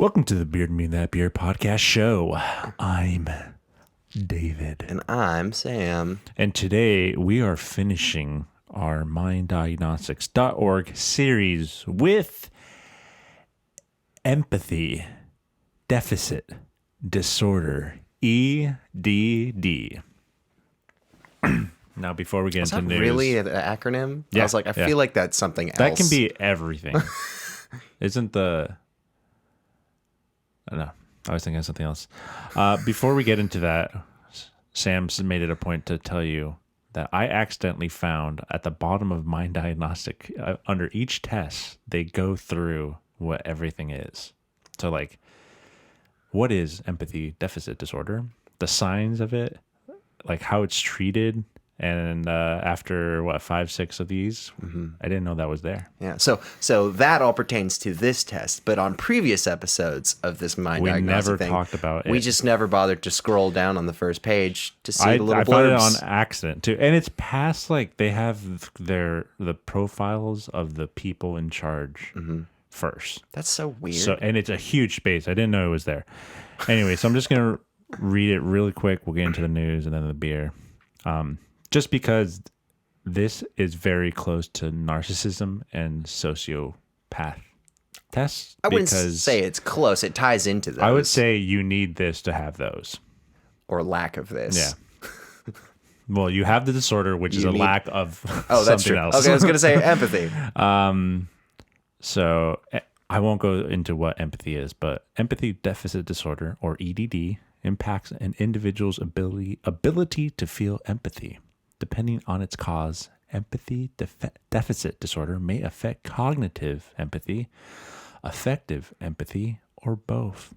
Welcome to the Beard Me That Beer podcast show. I'm David. And I'm Sam. And today we are finishing our MindDiagnostics.org series with empathy deficit disorder, EDD. Now, before we get into news... really an acronym? Yeah, I was like, I feel like that's something else. That can be everything. Isn't the... No, I was thinking of something else. Before we get into that, Sam's made it a point to tell you that I accidentally found at the bottom of Mind Diagnostic, under each test, they go through what everything is. So, like, what is empathy deficit disorder? The signs of it, like how it's treated. And after, 5, 6 of these, I didn't know that was there. Yeah, so that all pertains to this test. But on previous episodes of this Mind Diagnostic thing, we never talked about it. We just never bothered to scroll down on the first page to see the little I blurbs. found it on accident, too. And it's past, like, they have the profiles of the people in charge first. That's so weird. So, and it's a huge space. I didn't know it was there. Anyway, so I'm just going to read it really quick. We'll get into the news and then the beer. Just because this is very close to narcissism and sociopath tests. I wouldn't say it's close. It ties into those. I would say you need this to have those. Or lack of this. Yeah. Well, you have the disorder, which is a lack of that's something true. else. Okay, I was going to say empathy. So I won't go into what empathy is, but empathy deficit disorder, or EDD, impacts an individual's ability to feel empathy. Depending on its cause, empathy deficit disorder may affect cognitive empathy, affective empathy, or both.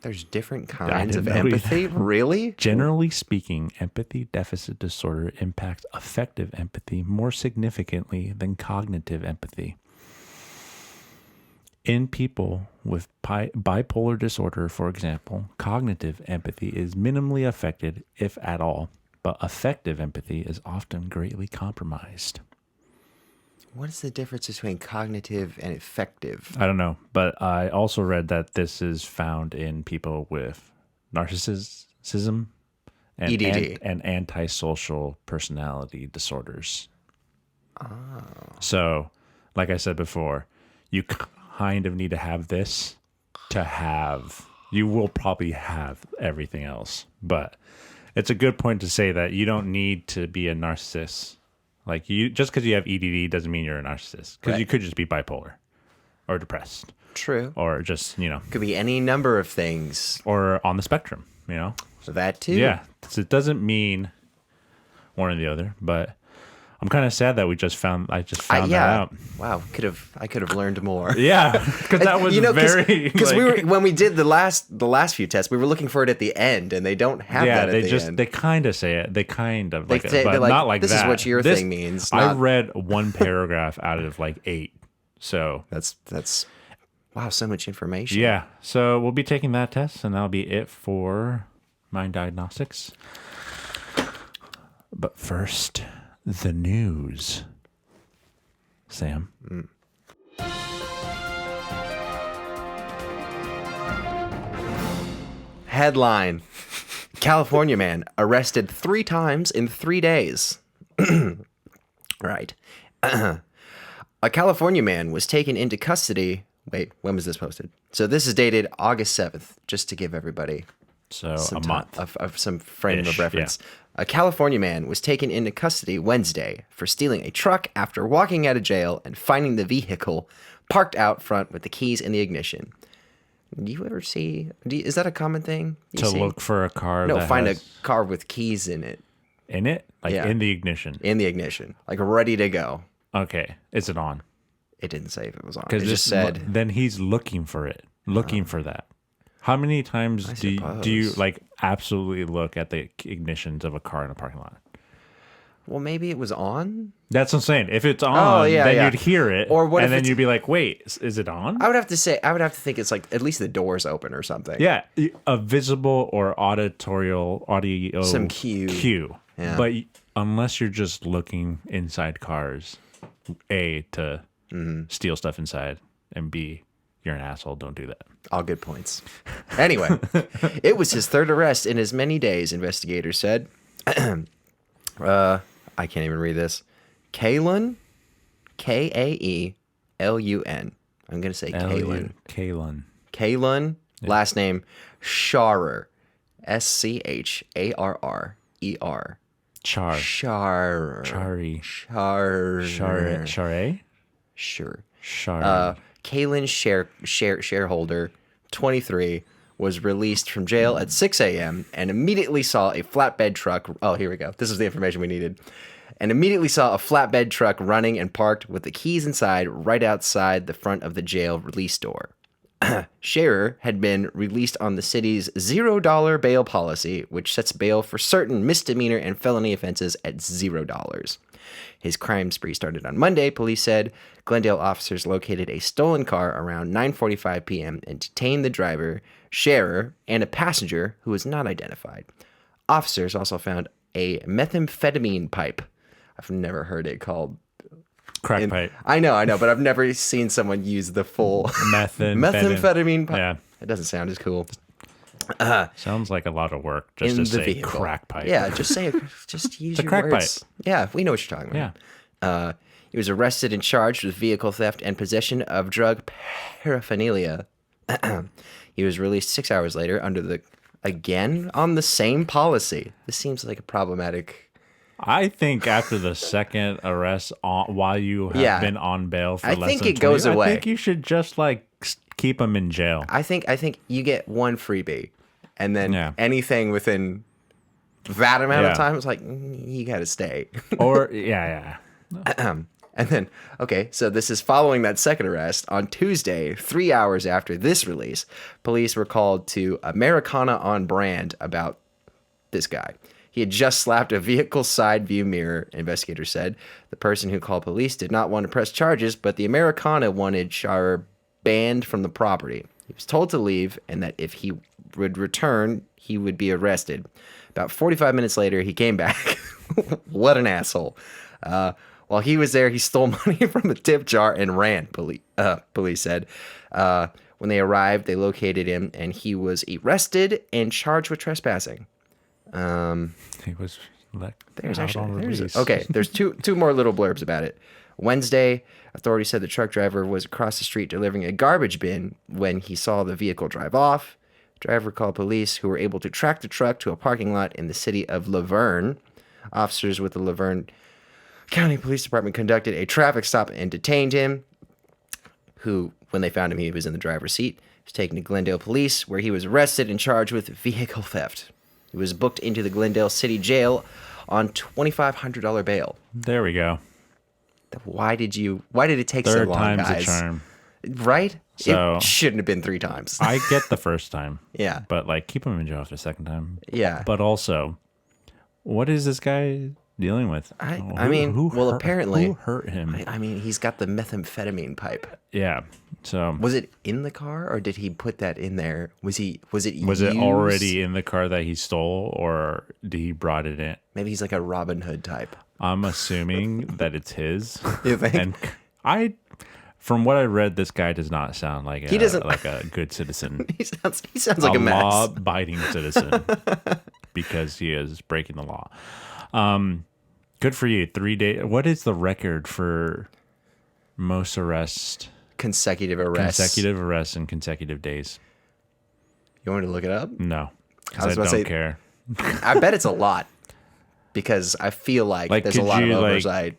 There's different kinds of empathy? Really? Generally speaking, empathy deficit disorder impacts affective empathy more significantly than cognitive empathy. In people with bipolar disorder, for example, cognitive empathy is minimally affected, if at all, but affective empathy is often greatly compromised. What is the difference between cognitive and affective? I don't know, but I also read that this is found in people with narcissism and EDD and antisocial personality disorders. Oh. So, like I said before, you kind of need to have this to have... You will probably have everything else, but... It's a good point to say that you don't need to be a narcissist. Like, just because you have EDD doesn't mean you're a narcissist. Because you could just be bipolar or depressed. True. Or just, Could be any number of things. Or on the spectrum, So that too? Yeah. So it doesn't mean one or the other, but I'm kind of sad that I just found that out. Wow, I could have learned more. Yeah, because that was very... Because when we did the last few tests, we were looking for it at the end, and they don't have that at the end. They kind of say it. They kind of but not like this that. This is what your thing means. I read one paragraph out of 8, so that's wow, so much information. Yeah, so we'll be taking that test, and that'll be it for Mind Diagnostics. But first, the news. Sam. Headline: California man arrested 3 times in 3 days. Right. A California man was taken into custody. Wait, when was this posted? So this is dated August 7th, just to give everybody a month of some frame of reference. Yeah. A California man was taken into custody Wednesday for stealing a truck after walking out of jail and finding the vehicle parked out front with the keys in the ignition. Do you ever see... is that a common thing? Look for a car No, find a car with keys in it. In it? In the ignition? In the ignition. Like ready to go. Okay. Is it on? It didn't say if it was on. It just said... Then he's looking for it. Looking for that. How many times do you absolutely look at the ignitions of a car in a parking lot? Well, maybe it was on. That's what I'm saying. If it's on, then you'd hear it, and then you'd be like, "Wait, is it on?" I would have to think it's like at least the door's open or something. Yeah, a visible or audio some cue. Yeah. But unless you're just looking inside cars, A, to steal stuff inside, and B, you're an asshole. Don't do that. All good points. Anyway, it was his third arrest in as many days, investigators said. I can't even read this. Kaelun, Kaelun. I'm going to say Kaelun. Kaelun, last name Scharrer, Scharrer. Char. Chari. Char. Sure. Chari. Kaelin shareholder, 23, was released from jail at 6 a.m. and immediately saw a flatbed truck. Oh, here we go. This is the information we needed. And immediately saw a flatbed truck running and parked with the keys inside right outside the front of the jail release door. Scherer had been released on the city's $0 bail policy, which sets bail for certain misdemeanor and felony offenses at $0. His crime spree started on Monday, police said. Glendale officers located a stolen car around 9:45 p.m. and detained the driver, Scherer, and a passenger who was not identified. Officers also found a methamphetamine pipe. I've never heard it called Crack pipe. I know, but I've never seen someone use the full methamphetamine pipe. Yeah. It doesn't sound as cool. Sounds like a lot of work just In to the say vehicle. crack pipe. Yeah, just use your crack words. Yeah, we know what you're talking about. Yeah. He was arrested and charged with vehicle theft and possession of drug paraphernalia. He was released 6 hours later again on the same policy. This seems like a problematic. I think after the second arrest, while you have been on bail for I less think than it goes 20, away. I think you should just keep them in jail. I think you get one freebie, and then anything within that amount of time is like you got to stay. Or yeah. And then, okay, so this is following that second arrest. On Tuesday, 3 hours after this release, police were called to Americana on Brand about this guy. He had just slapped a vehicle side view mirror, investigators said. The person who called police did not want to press charges, but the Americana wanted Scherer banned from the property. He was told to leave and that if he would return, he would be arrested. About 45 minutes later, he came back. What an asshole. While he was there, he stole money from a tip jar and ran, police said. When they arrived, they located him, and he was arrested and charged with trespassing. He was there's two more little blurbs about it. Wednesday, authorities said the truck driver was across the street delivering a garbage bin when he saw the vehicle drive off. The driver called police, who were able to track the truck to a parking lot in the city of Laverne. Officers with the Laverne County Police Department conducted a traffic stop and detained him, who, when they found him, he was in the driver's seat. He was taken to Glendale Police, where he was arrested and charged with vehicle theft. He was booked into the Glendale City Jail on $2,500 bail. There we go. Why did it take so long, Third time's guys? a charm. Right? So, it shouldn't have been 3 times. I get the first time. Yeah. But keep him in jail for the second time. Yeah. But also, what is this guy dealing with? Apparently. Who hurt him? He's got the methamphetamine pipe. Yeah. So was it in the car, or did he put that in there? Was it used? already in the car that he stole, or did he brought it in? Maybe he's like a Robin Hood type. I'm assuming that it's his. You think? And from what I read, this guy does not sound like a good citizen. he sounds like a mess. Law-abiding citizen because he is breaking the law. Good for you. 3 days. What is the record for most arrests? Consecutive arrests in consecutive days. You want me to look it up? No, because I don't care. I bet it's a lot, because I feel like there's a lot of oversight.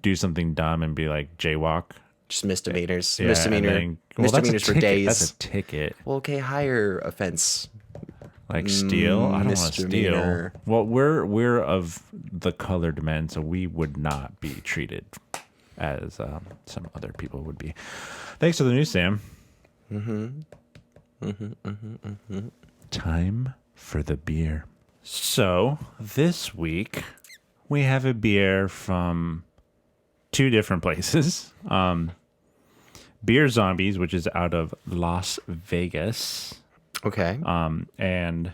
Do something dumb and be like jaywalk. Just misdemeanors. Yeah, Misdemeanors for days. That's a ticket. Well, okay, higher offense. Like steal? I don't want to steal. Misdemeanor. Well, we're of the colored men, so we would not be treated as some other people would be. Thanks to the news, Sam. Time for the beer. So this week we have a beer from 2 different places. Beer Zombies, which is out of Las Vegas. Okay. And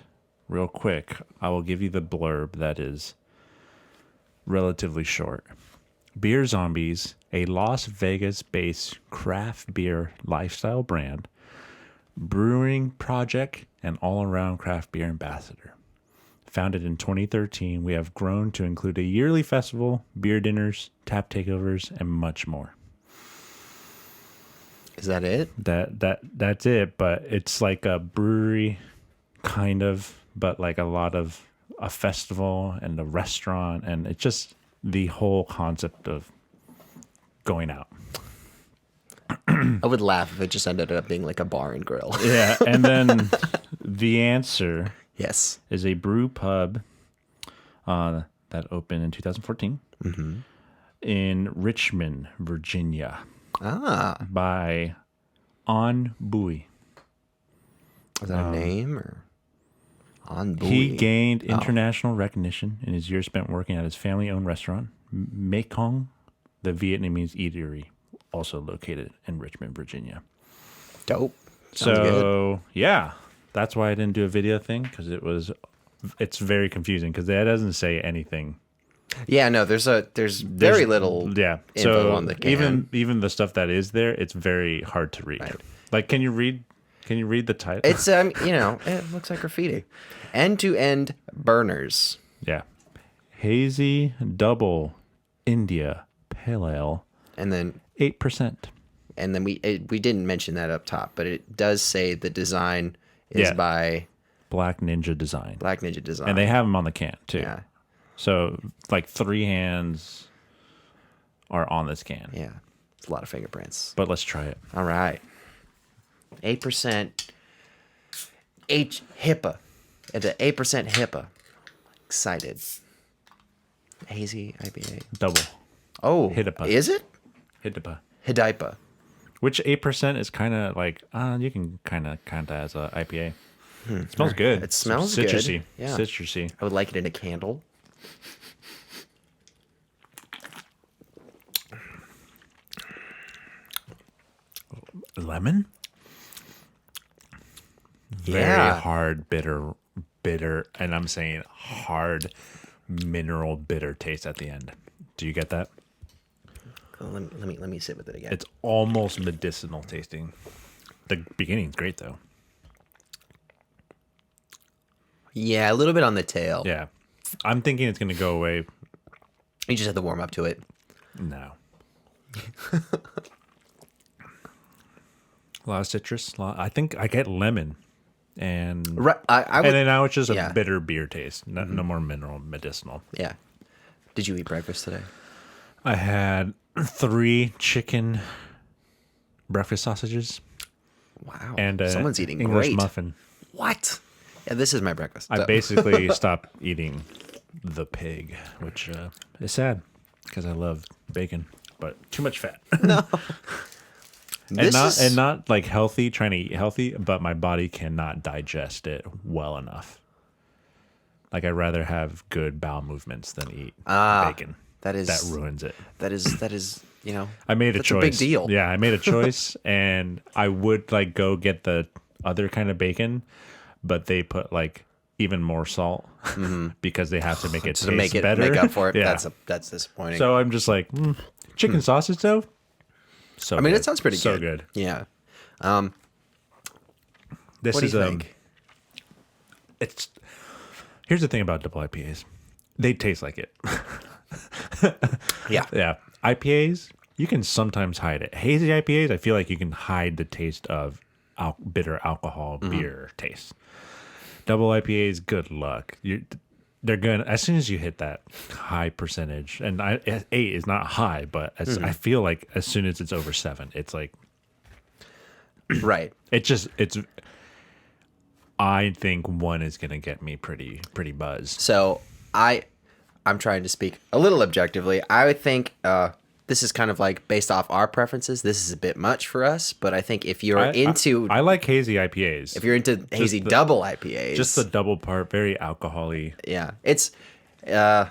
real quick, I will give you the blurb that is relatively short. Beer Zombies, a Las Vegas-based craft beer lifestyle brand, brewing project and all-around craft beer ambassador. Founded in 2013, we have grown to include a yearly festival, beer dinners, tap takeovers, and much more. Is that it? That's it, but it's like a brewery, kind of, but like a lot of a festival and a restaurant, and it's just the whole concept of going out. I would laugh if it just ended up being like a bar and grill. Yeah, and then the answer Yes. is a brew pub that opened in 2014 in Richmond, Virginia, by On Bowie. Is that a name or on Bowie? He gained international recognition in his years spent working at his family-owned restaurant, Mekong, the Vietnamese eatery, also located in Richmond, Virginia. Dope. Sounds good. Yeah, that's why I didn't do a video thing, because it's very confusing because that doesn't say anything. Yeah, no, there's very little info on the can. Even the stuff that is there, it's very hard to read. Right. Like, can you read the title? It's it looks like graffiti. End-to-end burners. Yeah. Hazy Double India Pale Ale, And then 8%. we didn't mention that up top, but it does say the design is by Black Ninja Design. Black Ninja Design. And they have them on the can too. Yeah. So like 3 hands are on this can. Yeah. It's a lot of fingerprints. But let's try it. All right. 8% Hipa. It's an 8% Hipa. Excited. Hazy IPA. Double. Oh, Hipa. Is it? Hipa. Hidipa. Which 8% is kind of like, you can kind of count that as a IPA. It smells good. It smells citrusy. good. Yeah. Citrusy. I would like it in a candle. Lemon? Yeah. Very hard, bitter, and I'm saying hard, mineral, bitter taste at the end. Do you get that? Oh, let me sit with it again. It's almost medicinal tasting. The beginning's great though. Yeah, a little bit on the tail. Yeah. I'm thinking it's going to go away. You just have to warm up to it. No. A lot of citrus. I think I get lemon. And Right, I would, and then now it's just yeah. a bitter beer taste. No, no more mineral, medicinal. Yeah. Did you eat breakfast today? I had 3 chicken breakfast sausages. Wow. And Someone's eating English great. muffin. What? Yeah, this is my breakfast. I basically stopped eating the pig, which is sad because I love bacon, but too much fat. No. And not like healthy, trying to eat healthy, but my body cannot digest it well enough. Like I'd rather have good bowel movements than eat bacon. That ruins it. That is, I made a that's choice. a big deal. Yeah, I made a choice, and I would like go get the other kind of bacon, but they put like even more salt because they have to make it to taste better. make up for it. Yeah. That's disappointing. So I'm just like chicken sausage though. So I mean, good. it sounds pretty good. So good. Yeah. This What do is you think? Here's the thing about double IPAs. They taste like it. Yeah. Yeah. IPAs, you can sometimes hide it. Hazy IPAs, I feel like you can hide the taste of bitter alcohol beer taste. Double IPAs, good luck. They're going as soon as you hit that high percentage, and 8 is not high, but I feel like as soon as it's over 7, it's like Right. I think 1 is gonna get me pretty buzzed. So I'm trying to speak a little objectively. I would think this is kind of like based off our preferences. This is a bit much for us, but I think if you're I like hazy IPAs. if you're into hazy double IPAs, Just the double part, very alcohol-y. yeah, it's. I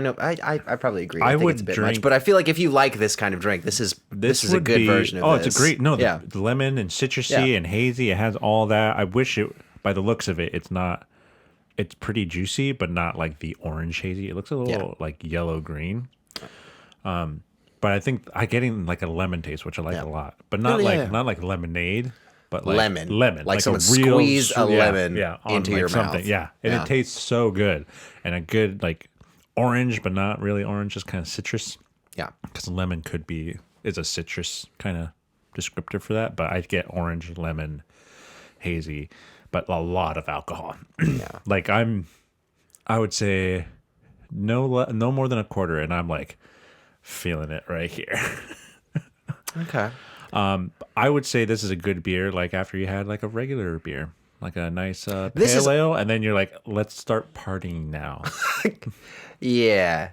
know. I probably agree. I think would it's a bit drink- much, but I feel like if you like this kind of drink, this is a would good be- version of this. it's a great. No, yeah, the lemon and citrusy Yeah. and hazy. It has all that. I wish it. By the looks of it, it's not. It's pretty juicy, but not like the orange hazy. It looks a little like yellow green. But I think I getting like a lemon taste, which I like a lot, but not Yeah, like yeah. not like lemonade. but like lemon. Like a someone real squeezed a lemon on into like your something. mouth. Yeah, and it tastes so good, and a good like orange, but not really orange, just kind of citrus. Yeah. Because lemon is a citrus kind of descriptor for that, but I get orange, lemon, hazy, but a lot of alcohol. Yeah. Like I would say no more than a quarter, and I'm like feeling it right here. Okay. I would say this is a good beer, like after you had like a regular beer, like a nice This is- pale ale, and then you're like, let's start partying now. Yeah.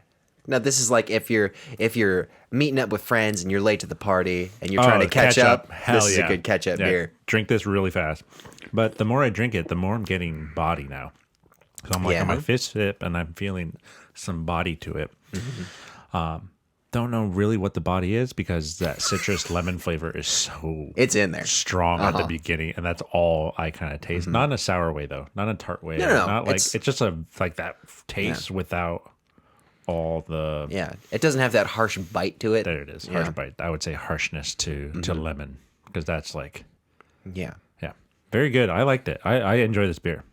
No, this is like if you're meeting up with friends and you're late to the party and you're trying to catch up. Hell This is yeah. a good catch up Yeah, beer. Drink this really fast. But the more I drink it, the more I'm getting body now. So I'm like Yeah. on my fifth sip, and I'm feeling some body to it. Don't know really what the body is because that citrus lemon flavor is so It's in there. strong at the beginning, and that's all I kind of taste. Not in a sour way though, not in a tart way. No. Not like it's just a like that taste without all the Yeah. It doesn't have that harsh bite to it. there it is harsh bite. I would say harshness to lemon because that's like Yeah. yeah, very good. I liked it. I enjoy this beer.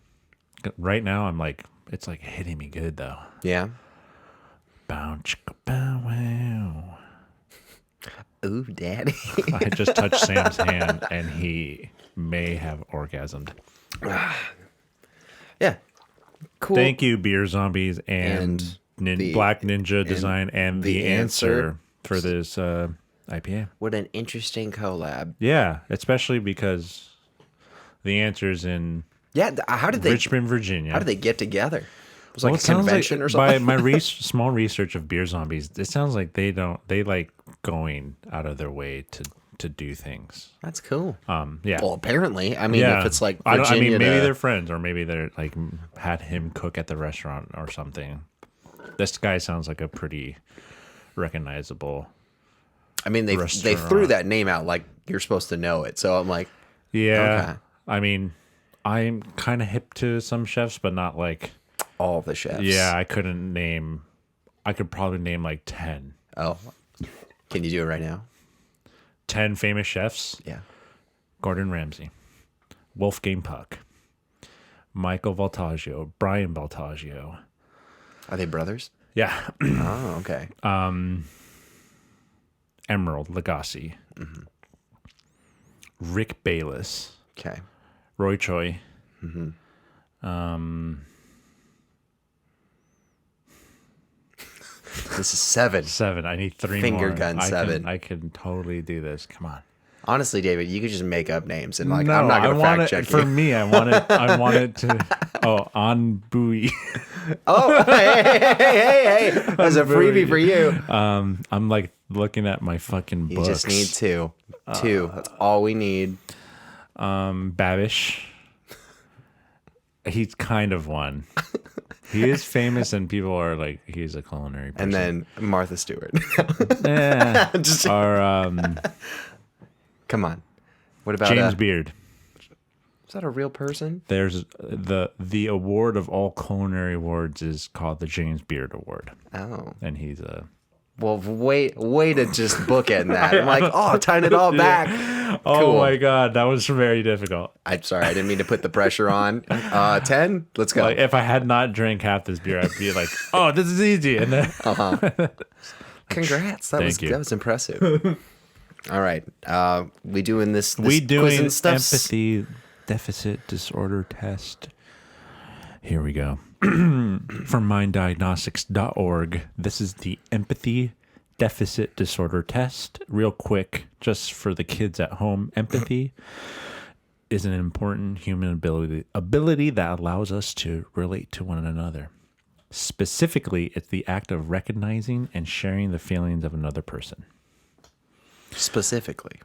Right now, I'm like it's like hitting me good though. Yeah. Bow chicka bow wow. Ooh, daddy. I just touched Sam's hand and he may have orgasmed. Yeah. Cool. Thank you, Beer Zombies and, the- Black Ninja Design and the the answer answer. for this IPA. What an interesting collab. Yeah, especially because the answer's in Yeah. How did they Richmond, Virginia. How did they get together? It was like Well, a it sounds convention like, or something. By my small research of Beer Zombies, it sounds like they like going out of their way to do things. That's cool. Yeah. Well, apparently, I mean, Yeah. if it's like I Virginia, mean, maybe to- they're friends, or maybe they're like had him cook at the restaurant or something. This guy sounds like a pretty recognizable. I mean, they threw restaurant. that name out like you're supposed to know it. So I'm like, Yeah. Okay. I mean, I'm kind of hip to some chefs, but not like. all the chefs. Yeah, I could probably name like 10. Oh, can you do it right now? 10 famous chefs. Yeah. Gordon Ramsay, Wolfgang Puck, Michael Voltaggio, Brian Voltaggio. Are they brothers? Yeah. Oh, okay. Emerald Lagasse, Rick Bayless, Okay. Roy Choi. This is 7. 7. I need 3 Finger more. gun 7. I can totally do this. Come on. Honestly, David, you could just make up names and like No, I'm not I gonna want fact it check for you. me. I want it to. Oh, on Bowie. Oh, hey! That's a freebie for you. I'm like looking at my fucking You books. just need 2. 2. That's all we need. Babish. He's kind of one. He is famous, and people are like, he's a culinary person. And then Martha Stewart. Eh. Just- Or Come on. What about James Beard. is that a real person? There's the award of all culinary awards is called the James Beard Award, Oh. and he's a. Well, way to just bookend that. I'm like, oh, tying it all back. Oh Cool. my god, that was very difficult. I'm sorry, I didn't mean to put the pressure on. 10? Let's go. Like if I had not drank half this beer, I'd be like, "Oh, this is easy." And then Congrats. Thank you. That was impressive. All right. We doing this we quiz doing and stuff? empathy deficit disorder test. Here we go. From minddiagnostics.org. This is the empathy deficit disorder test. Real quick, just for the kids at home, empathy is an important human ability that allows us to relate to one another. Specifically, it's the act of recognizing and sharing the feelings of another person.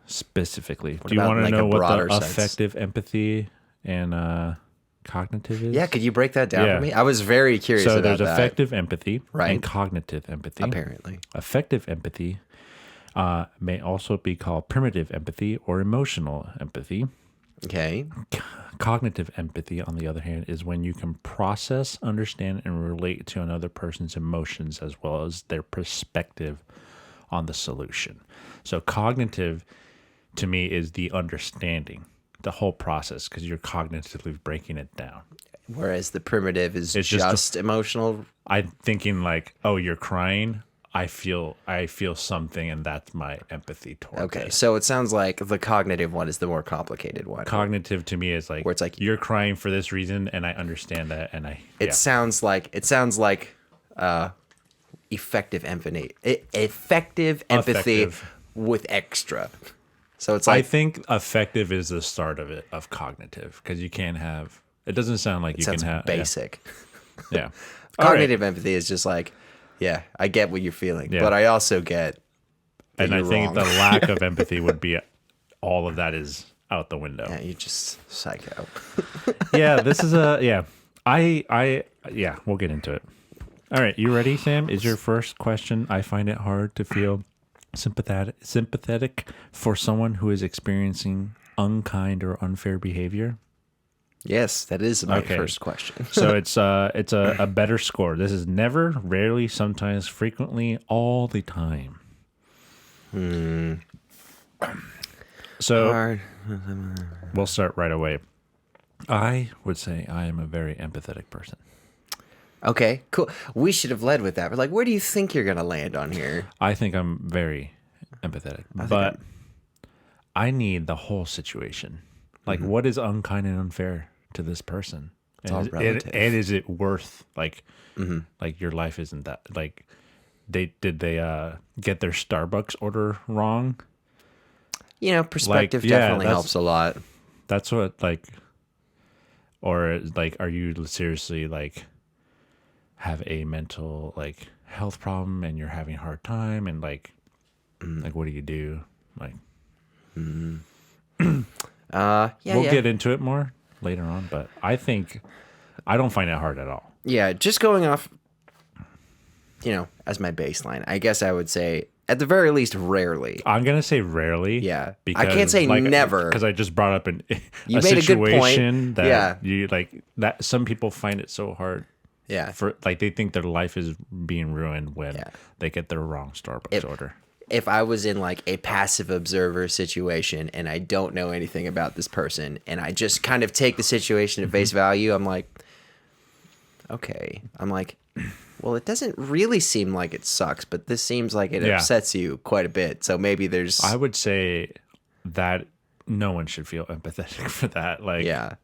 Specifically. Do you about, want to like, a know what broader the sense? affective empathy and cognitive is? Yeah, could you break that down Yeah. for me? I was very curious So about there's that. affective empathy Right. and cognitive empathy. Apparently. Affective empathy may also be called primitive empathy or emotional empathy. Okay. Cognitive empathy, on the other hand, is when you can process, understand, and relate to another person's emotions as well as their perspective on the solution. So cognitive, to me, is the understanding. the whole process because you're cognitively breaking it down. Whereas the primitive is It's just emotional. I'm thinking like, oh, you're crying. I feel something, and that's my empathy towards Okay, it. so it sounds like the cognitive one is the more complicated one. Cognitive to me is like, Where it's like- you're crying for this reason, and I understand that, and It sounds like effective empathy. Effective empathy Effective. with extra. So it's I like think effective is the start of it of cognitive because you can't have. It doesn't sound like you sounds can have basic. Yeah. All right. Cognitive empathy is just like, yeah, I get what you're feeling, Yeah. but I also get that And I you're think wrong. the lack of empathy would be all of that is out the window. Yeah, you're just psycho. Yeah, this is yeah, we'll get into it. All right, you ready, Sam? Is your first question, I find it hard to feel sympathetic for someone who is experiencing unkind or unfair behavior? Yes, that is my Okay. first question. So it's a better score. This is never, rarely, sometimes, frequently, all the time. So Hard. we'll start right away. I would say I am a very empathetic person. Okay, cool. We should have led with that. We're like, where do you think you're gonna land on here? I think I'm very empathetic, but I need the whole situation. Like, what is unkind and unfair to this person? all And relative. and is it worth like your life isn't that like did they get their Starbucks order wrong? You know, perspective yeah, definitely that's- helps a lot. That's what like, or like, are you seriously like have a mental like health problem and you're having a hard time and like what do you do? Like, Yeah, we'll yeah. get into it more later on, but I think I don't find it hard at all. Yeah, just going off, as my baseline, I guess I would say at the very least, rarely. I'm gonna say rarely. Yeah. I can't say never. because I just brought up a You made a good point. situation that Yeah. you like that. Some people find it so hard Yeah. for like they think their life is being ruined when Yeah. they get their wrong Starbucks order. If I was in like a passive observer situation and I don't know anything about this person and I just kind of take the situation at face value, I'm like, okay. I'm like, well, it doesn't really seem like it sucks, but this seems like it Yeah. upsets you quite a bit. So maybe there's, I would say that no one should feel empathetic for that. Like, yeah.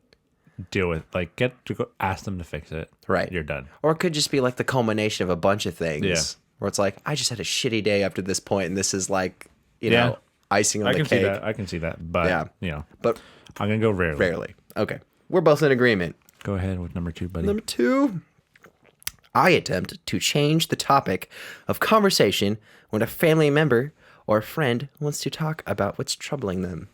deal with like get to go ask them to fix it. Right. You're done. Or it could just be like the culmination of a bunch of things. Yeah. Where it's like, I just had a shitty day up to this point, and this is like, Yeah. icing on I the can cake. see that. I can see that. But Yeah. But I'm gonna go rarely. rarely. Okay. We're both in agreement. Go ahead with number 2, buddy. Number 2. I attempt to change the topic of conversation when a family member or friend wants to talk about what's troubling them.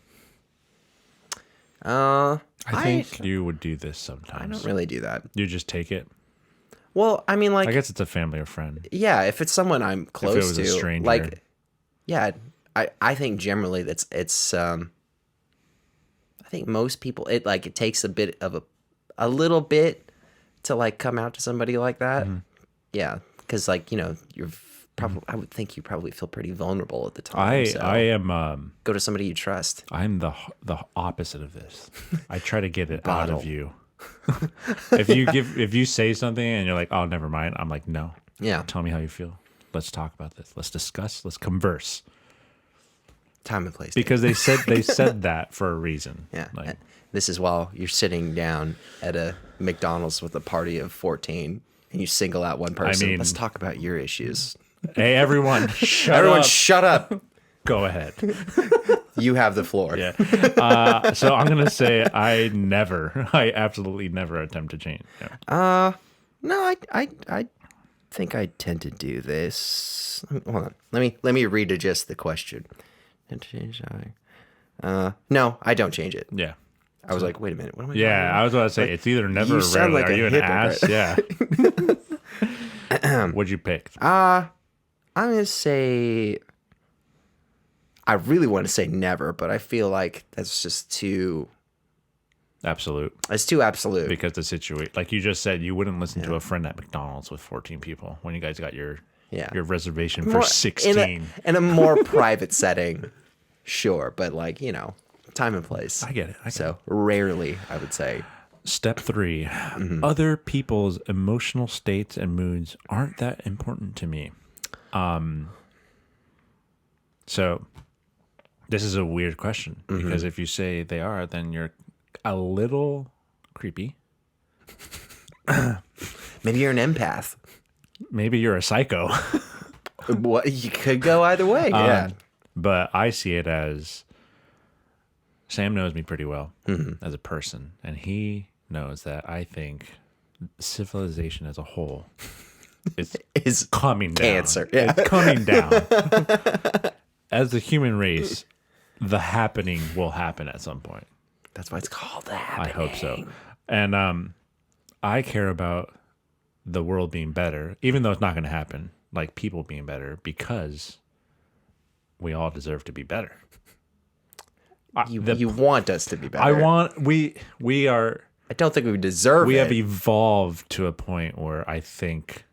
I think you would do this sometimes. I don't really do that. You just take it. Well, I mean, like, I guess it's a family or friend. yeah, if it's someone I'm close was to, a stranger. like, yeah, I think generally it's I think most people it takes a bit of a little bit to like come out to somebody like that. Yeah, because like you're probably I would think you probably feel pretty vulnerable at the time. So I am go to somebody you trust. I'm the opposite of this. I try to get it out Bottle. of you. if you say something and you're like, oh, never mind, I'm like, no. Yeah, Tell me how you feel. Let's talk about this. Let's discuss. Let's converse. time and place. Because they said that for a reason. Yeah. Like, This is while you're sitting down at a McDonald's with a party of 14 and you single out one person. mean- Let's talk about your issues. hey, everyone, shut Everyone up. shut up. Go ahead. You have the floor. Yeah. So I'm gonna say I absolutely never attempt to change. Yeah. No, I think I tend to do this. Hold on. Let me readjust the question. No, I don't change it. Yeah. I was like, wait a minute, what am I Yeah, doing? I was about to say it's either never you or sound rarely. like Are a you an hypocrite. ass? Yeah. What'd you pick? I'm gonna say I really want to say never, but I feel like that's just too Absolute. it's too absolute. Because the situation, like you just said, you wouldn't listen to a friend at McDonald's with 14 people when you guys got your reservation for More- 16. in a more private setting, sure, but like time and place. I get it. So rarely, I would say. Step 3. Other people's emotional states and moods aren't that important to me. So this is a weird question because if you say they are, then you're a little creepy. Maybe you're an empath. Maybe you're a psycho. What, you could go either way. Yeah. But I see it as Sam knows me pretty well as a person, and he knows that I think civilization as a whole is coming down. Cancer. Yeah. It's coming down. As the human race, the happening will happen at some point. That's why it's called the I happening. hope so. And I care about the world being better, even though it's not going to happen, like people being better, because we all deserve to be better. You want us to be better. We are. I don't think we deserve it. We have evolved to a point where I think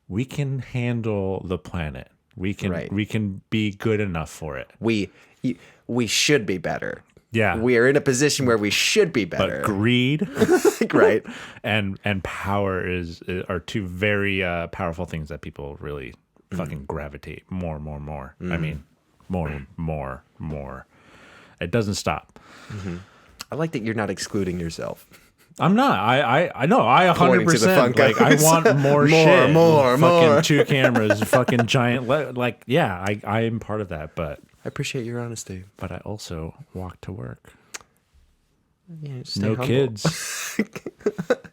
we can handle the planet. We can be good enough for it. We should be better. Yeah. We are in a position where we should be better. But greed, right? and power are two very powerful things that people really fucking gravitate more. I mean, more. It doesn't stop. I like that you're not excluding yourself. I'm not. I know. I 100%. Like, I want more shit. More. Fucking 2 cameras, fucking giant. Like, yeah, I am part of that, but I appreciate your honesty. But I also walk to work. Yeah, stay no humble. kids.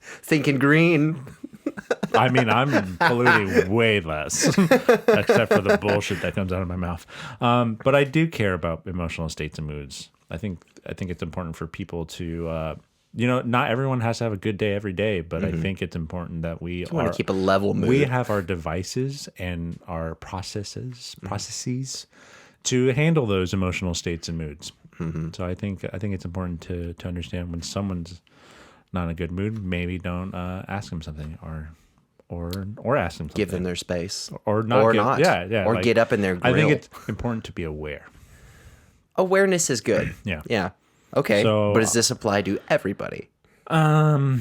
Thinking green. I mean, I'm polluting way less, except for the bullshit that comes out of my mouth. But I do care about emotional states and moods. I think it's important for people to, not everyone has to have a good day every day, but I think it's important that we want to keep a level mood. We have our devices and our processes to handle those emotional states and moods. So I think it's important to understand when someone's not in a good mood, maybe don't ask them something or ask them something. Give them their space. Or not. Yeah. Or get up in their grill. I think it's important to be aware. Awareness is good. Yeah. Okay. So, but does this apply to everybody? I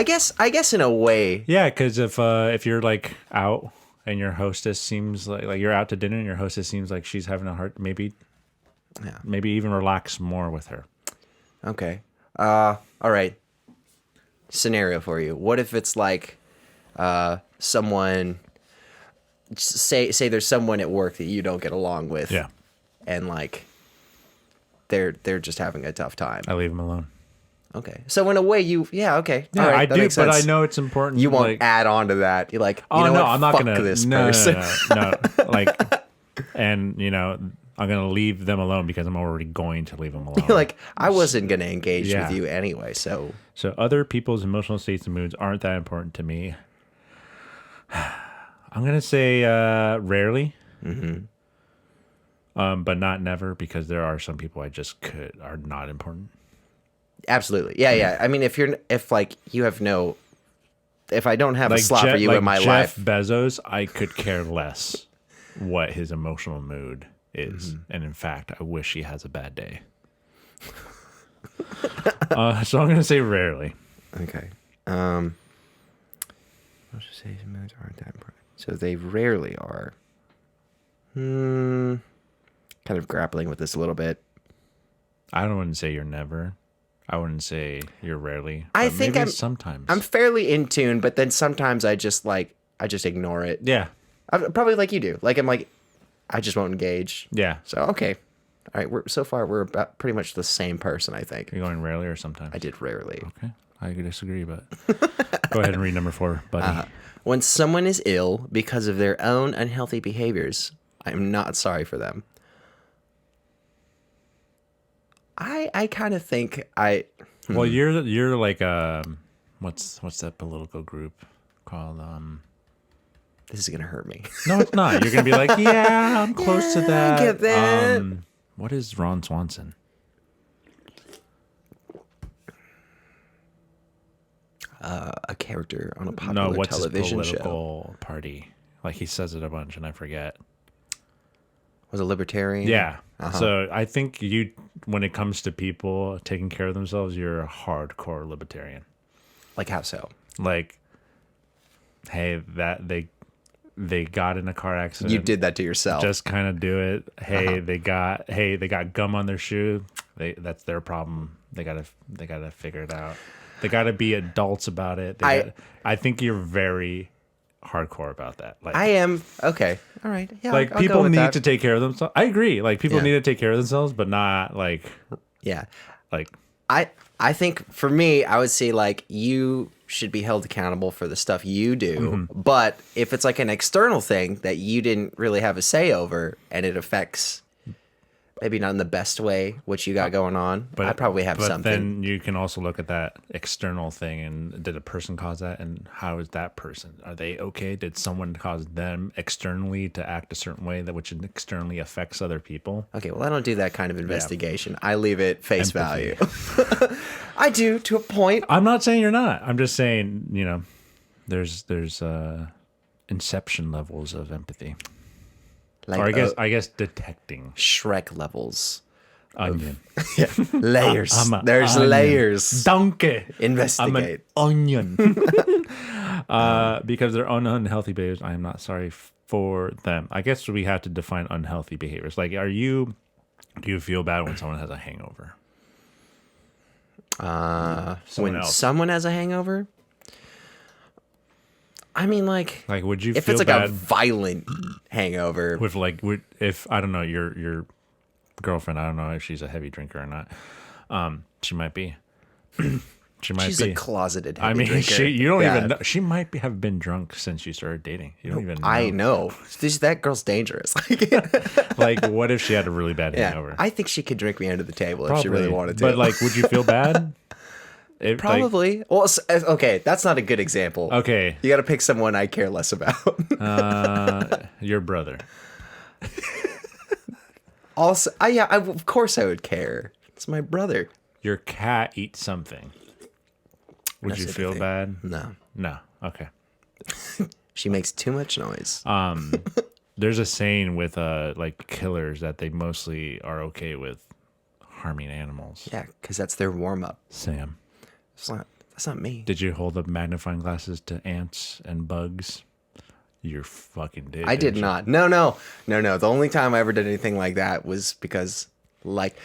guess in a way. Yeah, because if you're like out and your hostess seems like you're out to dinner and your hostess seems like she's having a hard, maybe even relax more with her. Okay. All right. Scenario for you. What if it's like someone say there's someone at work that you don't get along with. Yeah. And like they're just having a tough time. I leave them alone. Okay. So in a way okay. Yeah, all right, I that do, makes but sense. I know it's important. You won't like, add on to that. You're like, oh, you know no, what? I'm not Fuck gonna this no, person. No. Like, and I'm gonna leave them alone because I'm already going to leave them alone. You're like, I wasn't gonna engage Yeah. with you anyway, so other people's emotional states and moods aren't that important to me. I'm gonna say rarely, but not never, because there are some people are not important. absolutely. Yeah. I mean, if I don't have a slot for you in my Jeff life. Bezos, I could care less what his emotional mood is, and in fact, I wish he has a bad day. So I'm gonna say rarely. Okay. I'll just say moods aren't that important. So they rarely are. Kind of grappling with this a little bit. I wouldn't say you're never. I wouldn't say you're rarely. I but think maybe sometimes. I'm fairly in tune, but then sometimes I just ignore it. Yeah. I'm probably like you do. Like I'm like, I just won't engage. Yeah. So okay. All right. We're about pretty much the same person, I think. You're going rarely or sometimes? I did rarely. Okay. I disagree, but go ahead and read number 4, buddy. When someone is ill because of their own unhealthy behaviors, I am not sorry for them. I kind of think Well, you're like what's that political group called? This is gonna hurt me. No, it's not. You're gonna be like, yeah, I'm close to that. I get that. What is Ron Swanson? A character on a popular what's television his show. political party? Like he says it a bunch, and I forget. Was a libertarian. Yeah. So I think when it comes to people taking care of themselves, you're a hardcore libertarian. Like how so? Like, hey, that they got in a car accident. You did that to yourself. Just kind of do it. Hey, they got gum on their shoe. That's their problem. They gotta figure it out. They gotta be adults about it. I think you're very hardcore about that. Like, I am. Okay. All right. Yeah. like I'll people go with need that. to take care of themselves. I agree. Like people Yeah. need to take care of themselves, but not like Yeah. like I think for me, I would say like you should be held accountable for the stuff you do. But if it's like an external thing that you didn't really have a say over and it affects maybe not in the best way what you got going on, I probably have but something. then you can also look at that external thing and did a person cause that, and how is that person? Are they okay? Did someone cause them externally to act a certain way that which externally affects other people? Okay, well, I don't do that kind of investigation. I leave it face Empathy. value. I do to a point. I'm not saying you're not. I'm just saying, there's inception levels of empathy. Like Or I guess detecting. Shrek levels. Onion. Yeah. Layers. There's onion. layers. Donkey. Investigate. I'm an onion. Because they're unhealthy behaviors, I am not sorry for them. I guess we have to define unhealthy behaviors. Like, do you feel bad when someone has a hangover? When else. someone has a hangover? I mean, like Would you if feel it's like bad a violent hangover. with if I don't know your girlfriend? I don't know if she's a heavy drinker or not. She might be. She might She's be a closeted heavy I mean, drinker. you don't Yeah. even know. She might have been drunk since you started dating. You don't even know. I know. That girl's dangerous. Like, what if she had a really bad Yeah, hangover? I think she could drink me under the table if she really wanted to. But, like, would you feel bad? Probably. Well, okay, that's not a good example. Okay. You got to pick someone I care less about. Your brother. Also, of course I would care. It's my brother. Your cat eats something. Would That's you the feel thing. bad? No. No. Okay. She makes too much noise. There's a saying with like killers that they mostly are okay with harming animals. Yeah, because that's their warm up. Sam, That's not me. did you hold up magnifying glasses to ants and bugs? You're fucking did. I did didn't you? not. No. The only time I ever did anything like that was because, like,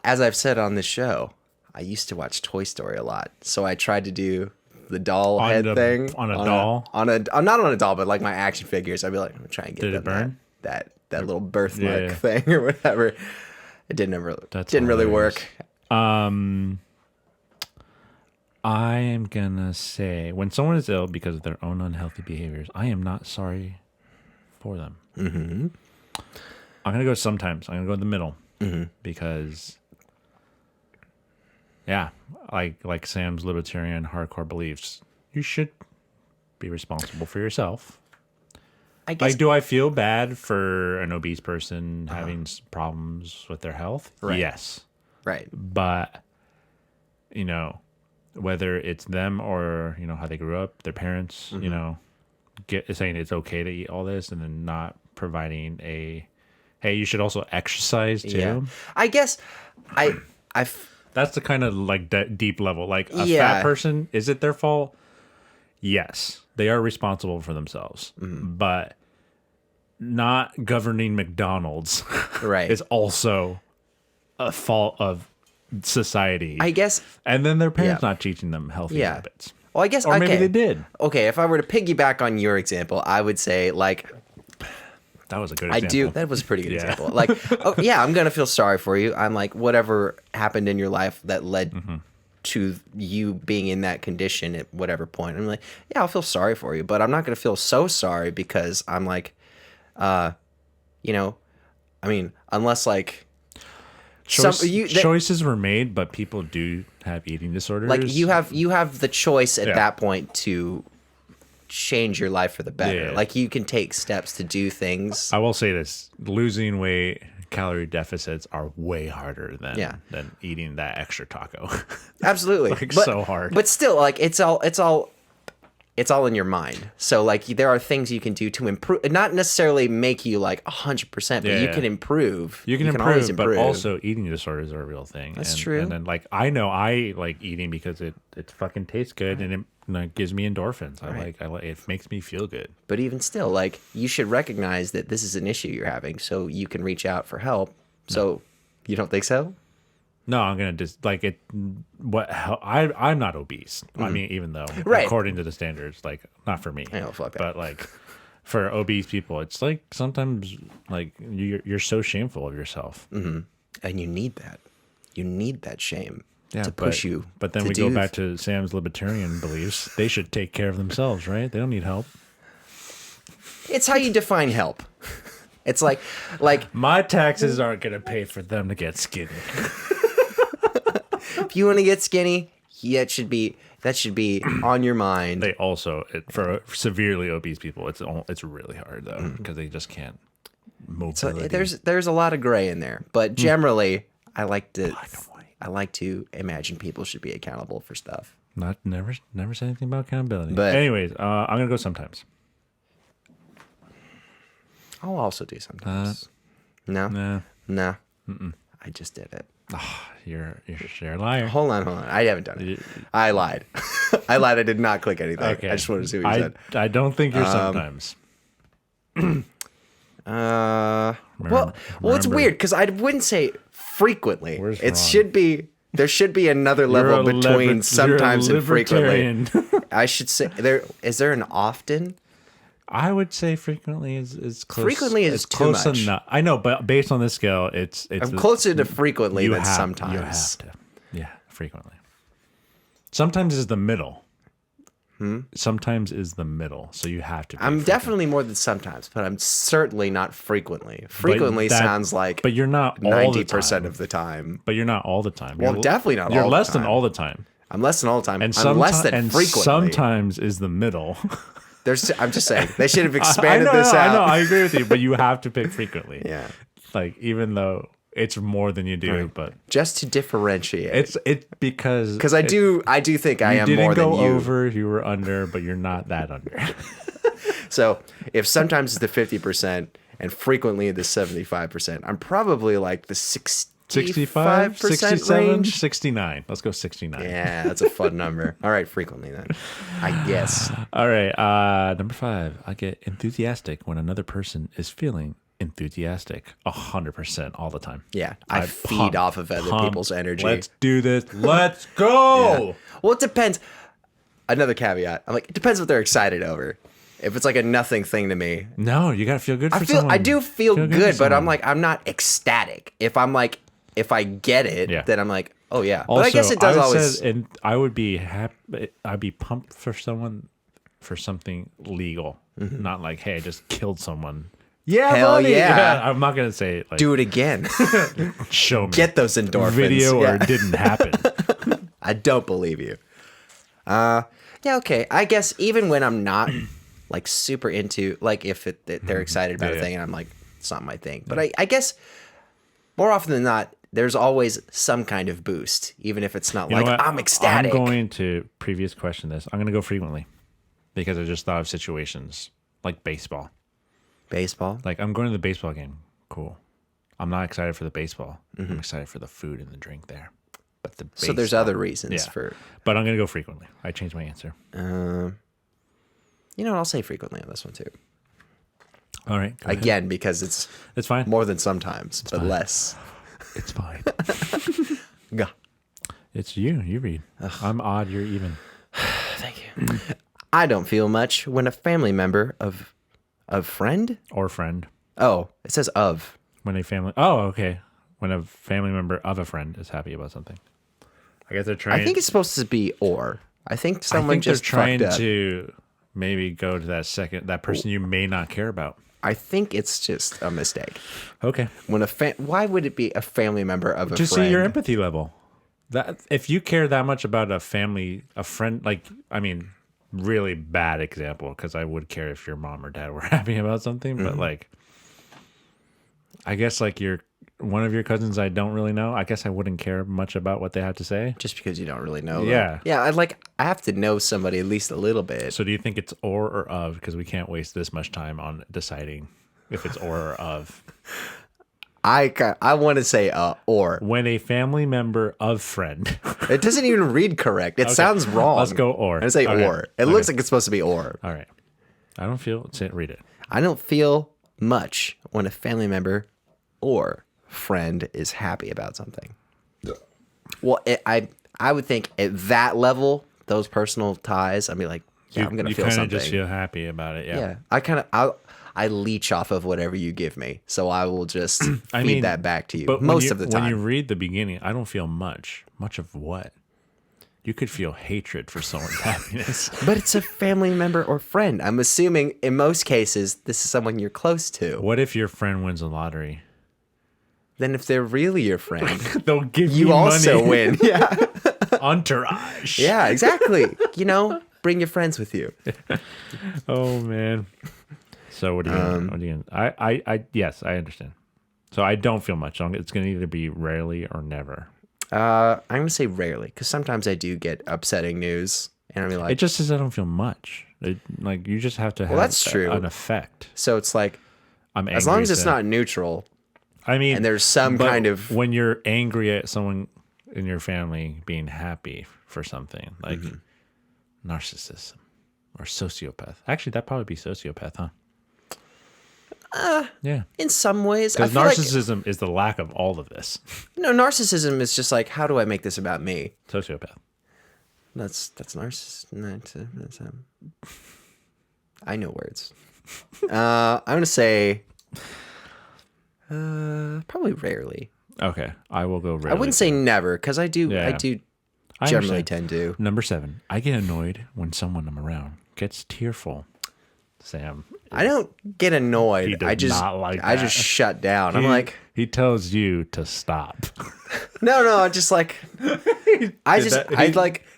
as I've said on this show, I used to watch Toy Story a lot. So I tried to do the doll head thing on a doll. I'm not on a doll, but like my action figures. I'd be like, I'm gonna try and get Did it them burn? that little birthmark Yeah. thing or whatever. It didn't That's really hilarious. work. I am gonna say when someone is ill because of their own unhealthy behaviors, I am not sorry for them. Mm-hmm. I'm gonna go sometimes. I'm gonna go in the middle because, yeah, like Sam's libertarian hardcore beliefs, you should be responsible for yourself. I guess Like, do I feel bad for an obese person having problems with their health? Right. Yes. right. But, whether it's them or, how they grew up, their parents, saying it's okay to eat all this and then not providing hey, you should also exercise too. Yeah. I guess That's the kind of like deep level. Like a Yeah. fat person, is it their fault? Yes, they are responsible for themselves, but not governing McDonald's Right. is also a fault of society. I guess and then their parents Yeah. not teaching them healthy Yeah. habits. well, I guess Or maybe okay. they did. Okay, if I were to piggyback on your example, I would say like That was a good I example. do. That was a pretty good Yeah. example. Like, oh, yeah, I'm gonna feel sorry for you. I'm like, whatever happened in your life that led to you being in that condition at whatever point. I'm like, yeah, I'll feel sorry for you, but I'm not gonna feel so sorry because I'm like, I mean, unless like, Choices were made, but people do have eating disorders. like you have the choice at Yeah. that point to change your life for the better. Yeah. Like you can take steps to do things. I will say this: losing weight, calorie deficits are way harder than eating that extra taco. Absolutely. Like, so hard. But still, like it's all it's all in your mind. So like there are things you can do to improve, not necessarily make you like 100%, but you can improve. You can always improve, but also eating disorders are a real thing. That's true. And then like I know I like eating because it fucking tastes good and it gives me endorphins. I like it makes me feel good. But even still, like you should recognize that this is an issue you're having, so you can reach out for help. So you don't think so? No, I'm gonna just like it. I'm not obese. I mean, even though according to the standards, like not for me. Oh, fuck that. But like for obese people, it's like sometimes like you're so shameful of yourself, and you need that. You need that shame to push you. But then we go back to Sam's libertarian beliefs. They should take care of themselves, right? They don't need help. It's how you define help. It's like my taxes aren't gonna pay for them to get skinny. if you want to get skinny, that should be on your mind. They also for severely obese people, it's really hard though because they just can't move. So there's a lot of gray in there, but generally, I like to imagine people should be accountable for stuff. Never said anything about accountability. But anyways, I'm gonna go sometimes. I'll also do sometimes. No. Nah. I just did it. You're a liar. Hold on. I haven't done it. I lied. I did not click anything. Okay. I just wanted to see what you said. I don't think you're sometimes. Well, it's weird because I wouldn't say frequently. There should be another level between sometimes and frequently. I should say is there an often? I would say frequently is close. Frequently is too close much. enough. I know, but based on this scale, it's I'm closer to frequently than sometimes. You have to. Yeah, frequently. Sometimes is the middle. Sometimes is the middle, so you have to. I'm definitely more than sometimes, but I'm certainly not frequently. Frequently sounds like, but you're not 90% of the time. But you're not all the time. Well, definitely not. You're less than all the time. I'm less than all the time. And I'm less than frequently. Sometimes is the middle. I'm just saying they should have expanded this out. I know. I agree with you, but you have to pick frequently. Yeah. Like even though it's more than you do, but just to differentiate. It's because I do think I am more than you. You didn't go over. You were under, but you're not that under. So if sometimes it's the 50% and frequently the 75%, I'm probably like the 65, 67, range. 69. Let's go 69. Yeah, that's a fun number. All right, frequently then, I guess. All right, number 5. I get enthusiastic when another person is feeling enthusiastic 100% all the time. Yeah, I feed off of other people's energy. Let's do this. Let's go. Yeah. Well, it depends. Another caveat. I'm like, it depends what they're excited over. If it's like a nothing thing to me. No, you gotta feel good for someone. I do feel good, but I'm like, I'm not ecstatic. If I get it, then I'm like, oh yeah. Also, but I guess it does always. And I would be happy. I'd be pumped for someone for something legal, not like, hey, I just killed someone. Yeah, hell buddy. yeah. I'm not gonna say like, do it again. Show me. Get those endorphins. Video or it didn't happen. I don't believe you. Yeah, okay. I guess even when I'm not like super into, like if they're excited about a thing and I'm like, it's not my thing. But I guess more often than not, there's always some kind of boost, even if it's not like I'm ecstatic. I'm going to previous question this. I'm going to go frequently because I just thought of situations like baseball. Baseball? Like I'm going to the baseball game. Cool. I'm not excited for the baseball. I'm excited for the food and the drink there. But the baseball, so there's other reasons for. But I'm going to go frequently. I changed my answer. You know what? I'll say frequently on this one too. All right. Again, because it's fine. More than sometimes, but fine. Less. It's fine. Gah. It's you. You read. Ugh. I'm odd. You're even. Thank you. I don't feel much when a family member of friend or friend. Oh, it says of. When a family. Oh, okay. When a family member of a friend is happy about something. I guess they're trying. I think it's supposed to be or. I think someone just trying fucked up. To maybe go to that person you may not care about. I think it's just a mistake. Okay. When why would it be a family member of a friend? Just see your empathy level. That if you care that much about a friend, like, I mean, really bad example, because I would care if your mom or dad were happy about something, but like, I guess like one of your cousins I don't really know, I guess I wouldn't care much about what they have to say. Just because you don't really know them. Yeah. Yeah, I have to know somebody at least a little bit. So do you think it's or of? Because we can't waste this much time on deciding if it's or of. I want to say or. When a family member of friend. It doesn't even read correct. It sounds wrong. Let's go or. I say Okay. or. It looks like it's supposed to be or. All right. I don't feel. Read it. I don't feel much when a family member or friend is happy about something. Well, I would think at that level, those personal ties, I'd be like, yeah, I'm gonna feel something. You kind of just feel happy about it. Yeah. Yeah. I leech off of whatever you give me, so I will just feed that back to you. But most of the time, when you read the beginning, I don't feel much. Much of what? You could feel hatred for someone's happiness. But it's a family member or friend. I'm assuming in most cases this is someone you're close to. What if your friend wins the lottery? Then if they're really your friend, They'll give you also money. win. Yeah. Entourage. Yeah, exactly. Bring your friends with you. Oh man. So what are you gonna I yes, I understand. So I don't feel much. It's gonna either be rarely or never. I'm gonna say rarely, because sometimes I do get upsetting news, and I'm like, It just says I don't feel much. You just have to have that's true. an effect. so it's like, I'm angry as long as it's to- not neutral, I mean, and there's some but kind of when you're angry at someone in your family being happy for something, like narcissism or sociopath. Actually, that'd probably be sociopath, huh? Yeah. in some ways, I Because feel like narcissism is the lack of all of this. narcissism is just like, how do I make this about me? Sociopath. That's narcissism. I know words. I'm gonna say, probably rarely. Okay, I will go. I wouldn't say never, because I do Yeah. I generally understand. tend to. Number 7. I get annoyed when someone I'm around gets tearful. Sam. I don't get annoyed. He does I just not like I that. just shut down. I'm like, he tells you to stop. no, I'm just like,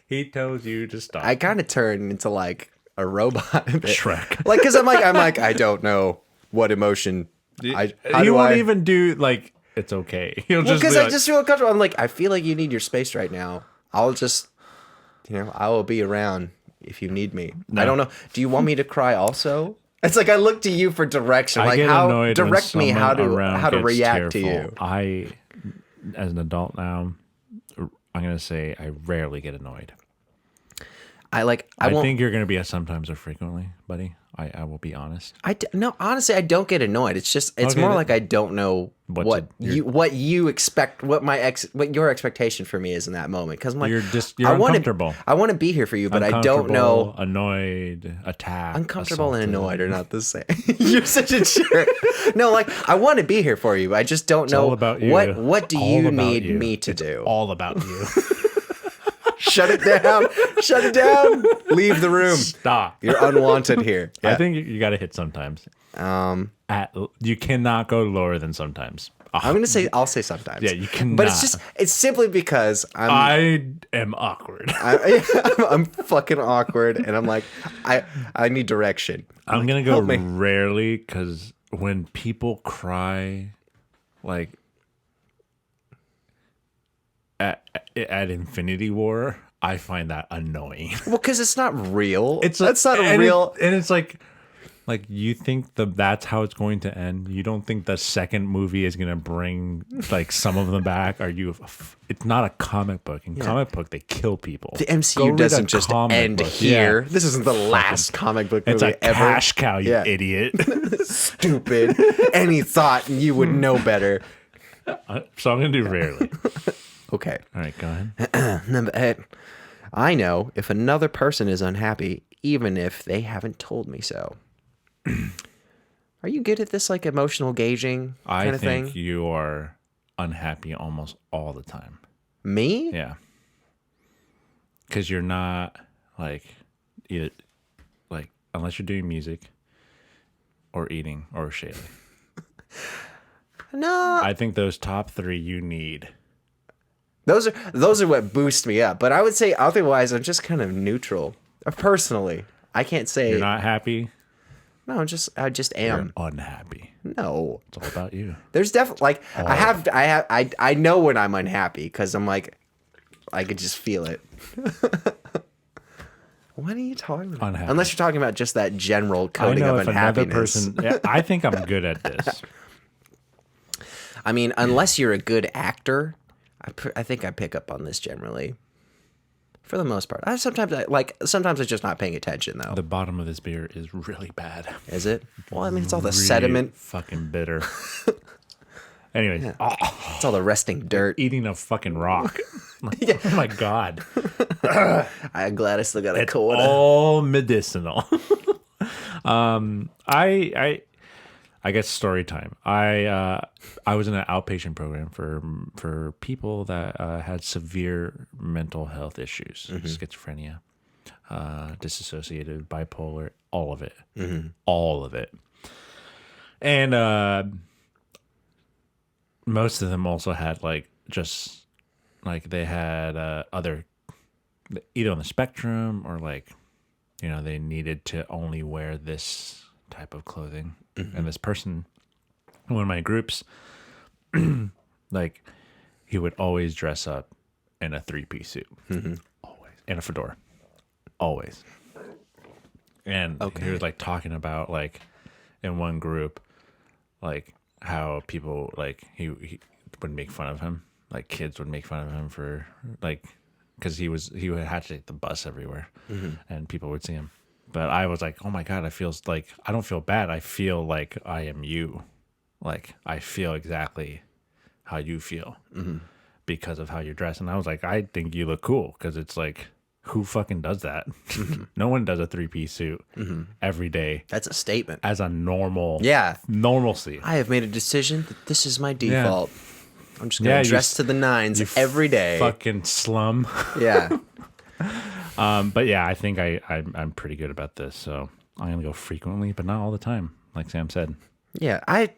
He tells you to stop. I kind of turn into like a robot. A bit. Shrek. Like, because I'm like, I don't know what emotion. He won't even do like it's okay. He'll just Because be I like, just feel comfortable. I'm like, I feel like you need your space right now. I'll just, I will be around if you need me. No. I don't know. Do you want me to cry also? It's like I look to you for direction. I Like, get how annoyed when direct me how someone to around how to gets react to tearful. you. I, as an adult now, I'm gonna say I rarely get annoyed. I I won't. think you're gonna be a sometimes or frequently, buddy. I will be honest. No, honestly, I don't get annoyed. It's just it's Okay, more then- like I don't know what you expect, what your expectation for me is in that moment. Because I'm like, You're I uncomfortable. I want to be here for you, but I don't know. Annoyed, attacked, Uncomfortable and assaulted. annoyed are not the same. You're such a jerk. No, like I want to be here for you. I just don't know all about you. what do All you about need you. me to do? All about you. Shut it down. Shut it down. Leave the room. Stop. You're unwanted here. I think you got to hit sometimes. You cannot go lower than sometimes. I'll say sometimes. Yeah, you cannot. But it's simply because I am awkward. I'm fucking awkward, and I'm like, I need direction. I'm gonna go help me. rarely because when people cry, like at Infinity War, I find that annoying. Well, because it's not real. That's not real. and it's like you think that's how it's going to end. You don't think the second movie is gonna bring like some of them back. It's not a comic book. In comic book, they kill people. The Go MCU read doesn't a just comic end book. here. Yeah. This isn't the last comic book It's movie a ever. cash cow, you Yeah. idiot. Stupid. Any thought you would know better. So I'm gonna do rarely. Okay. All right, go ahead. Number 8. I know if another person is unhappy, even if they haven't told me so. Are you good at this, like emotional gauging kind I of think thing? you are unhappy almost all the time. Me? Yeah. Because you're not either unless you're doing music or eating or shaving. No. I think those top 3 you need. Those are what boost me up. But I would say otherwise, I'm just kind of neutral. Personally, I can't say. You're not happy. No, I just am. You're unhappy. No. It's all about you. There's definitely like I know when I'm unhappy because I'm like I could just feel it. What are you talking about? Unhappy. Unless you're talking about just that general I coding know of if another unhappiness. person. Yeah, I think I'm good at this. I mean, unless you're a good actor, I think I pick up on this generally. For the most part, sometimes I'm just not paying attention though. The bottom of this beer is really bad. Is it? Well, I mean, it's all the Really sediment. fucking bitter. Anyways, It's all the resting dirt. eating a fucking rock. Oh my god. I'm glad I still got a cold. All medicinal. I guess story time. I was in an outpatient program for people that had severe mental health issues, schizophrenia, disassociated, bipolar, all of it, and most of them also had they had other either on the spectrum or they needed to only wear this type of clothing. And this person in one of my groups, he would always dress up in a 3-piece suit, always, and a fedora, always. And he was talking about in one group, how people he would make fun of him, kids would make fun of him for because he would have to take the bus everywhere, and people would see him. But I was like, oh my God, I don't feel bad. I feel like I am you. I feel exactly how you feel because of how you're dressed. And I was like, I think you look cool because it's who fucking does that? No one does a 3-piece suit every day. That's a statement. As a normalcy. I have made a decision that this is my default. Yeah. I'm just going to dress to the nines every day. Fucking slum. Yeah. But yeah, I think I'm pretty good about this, so I'm gonna go frequently, but not all the time, like Sam said. Yeah, I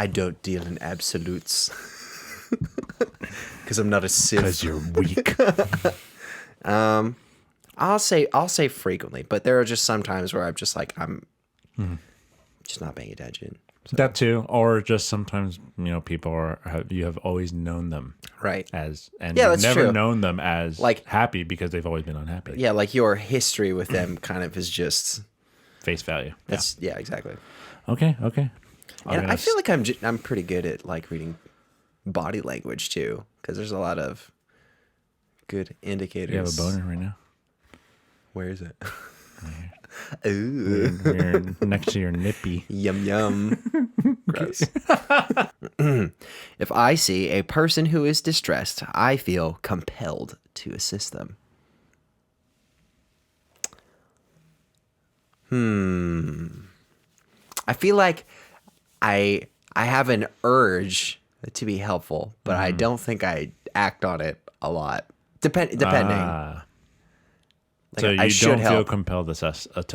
don't deal in absolutes because I'm not a Sith. Because you're weak. I'll say frequently, but there are just some times where I'm just I'm just not paying attention. So. That too, or just sometimes people you have always known them right as, and yeah, you've never true. known them as happy because they've always been unhappy. Yeah, your history with them kind of is just face value. That's yeah exactly. Okay. And I feel like I'm pretty good at reading body language too, because there's a lot of good indicators. You have a boner right now. Where is it? Right here. Ooh. We're next to your nippy. Yum yum. Gross. If I see a person who is distressed, I feel compelled to assist them. I feel like I have an urge to be helpful, but I don't think I act on it a lot. Depending. So you don't feel compelled to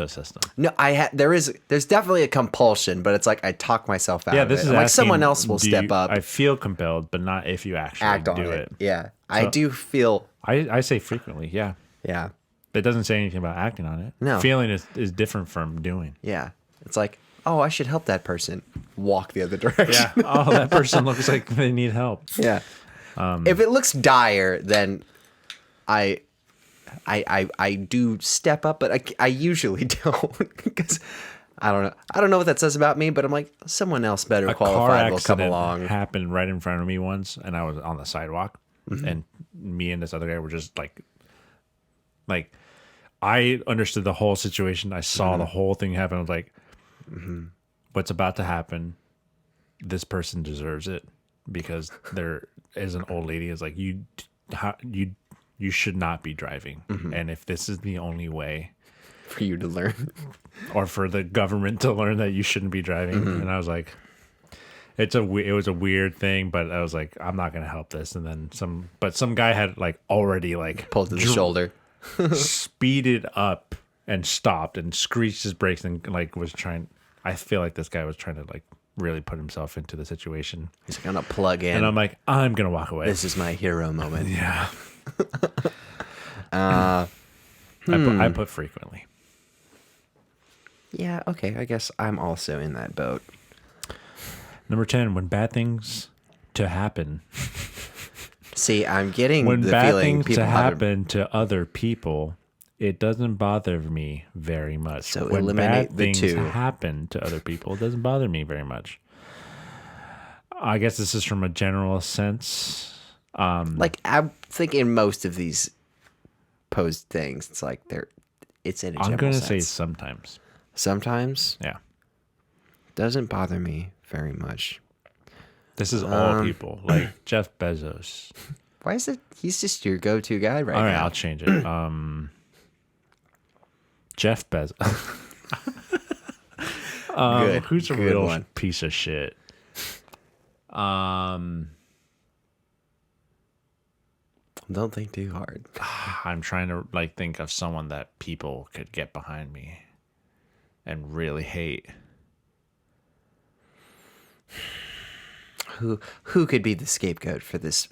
assist them? No, there's definitely a compulsion, but it's I talk myself out of it. Is someone else will step up. I feel compelled, but not if you actually act on do it. Yeah, so I do feel. I say frequently, yeah. Yeah. It doesn't say anything about acting on it. No. Feeling is different from doing. Yeah. It's oh, I should help that person. Walk the other direction. Yeah. Oh, that person looks like they need help. Yeah. If it looks dire, then I do step up, but I usually don't because I don't know what that says about me, but I'm someone else better qualified will come along. Happened right in front of me once, and I was on the sidewalk, and me and this other guy were just I understood the whole situation. I saw the whole thing happen. I was what's about to happen? This person deserves it because there is an old lady is you should not be driving. And if this is the only way for you to learn or for the government to learn that you shouldn't be driving. And I was it was a weird thing, but I was I'm not going to help this. And then some guy had already pulled to the shoulder, speeded up and stopped and screeched his brakes and was trying. I feel like this guy was trying to really put himself into the situation. He's gonna plug in. And I'm I'm going to walk away. This is my hero moment. Yeah. I put frequently. Yeah, okay. I guess I'm also in that boat. Number 10, when bad things to happen. See, I'm getting When the bad feeling things people to have happen to other people, it doesn't bother me very much. So when eliminate bad the things two. happen to other people, it doesn't bother me very much. I guess this is from a general sense. like I think in most of these posed things, it's like it's in a general I'm going to sense. say sometimes. Sometimes Yeah. doesn't bother me very much. This is all people, like Jeff Bezos. Why is it? He's just your go-to guy right All right, now. I'll change it. Jeff Bezos. Good. Who's a Good real one. piece of shit? Don't think too hard. I'm trying to like think of someone that people could get behind me and really hate. Who could be the scapegoat for this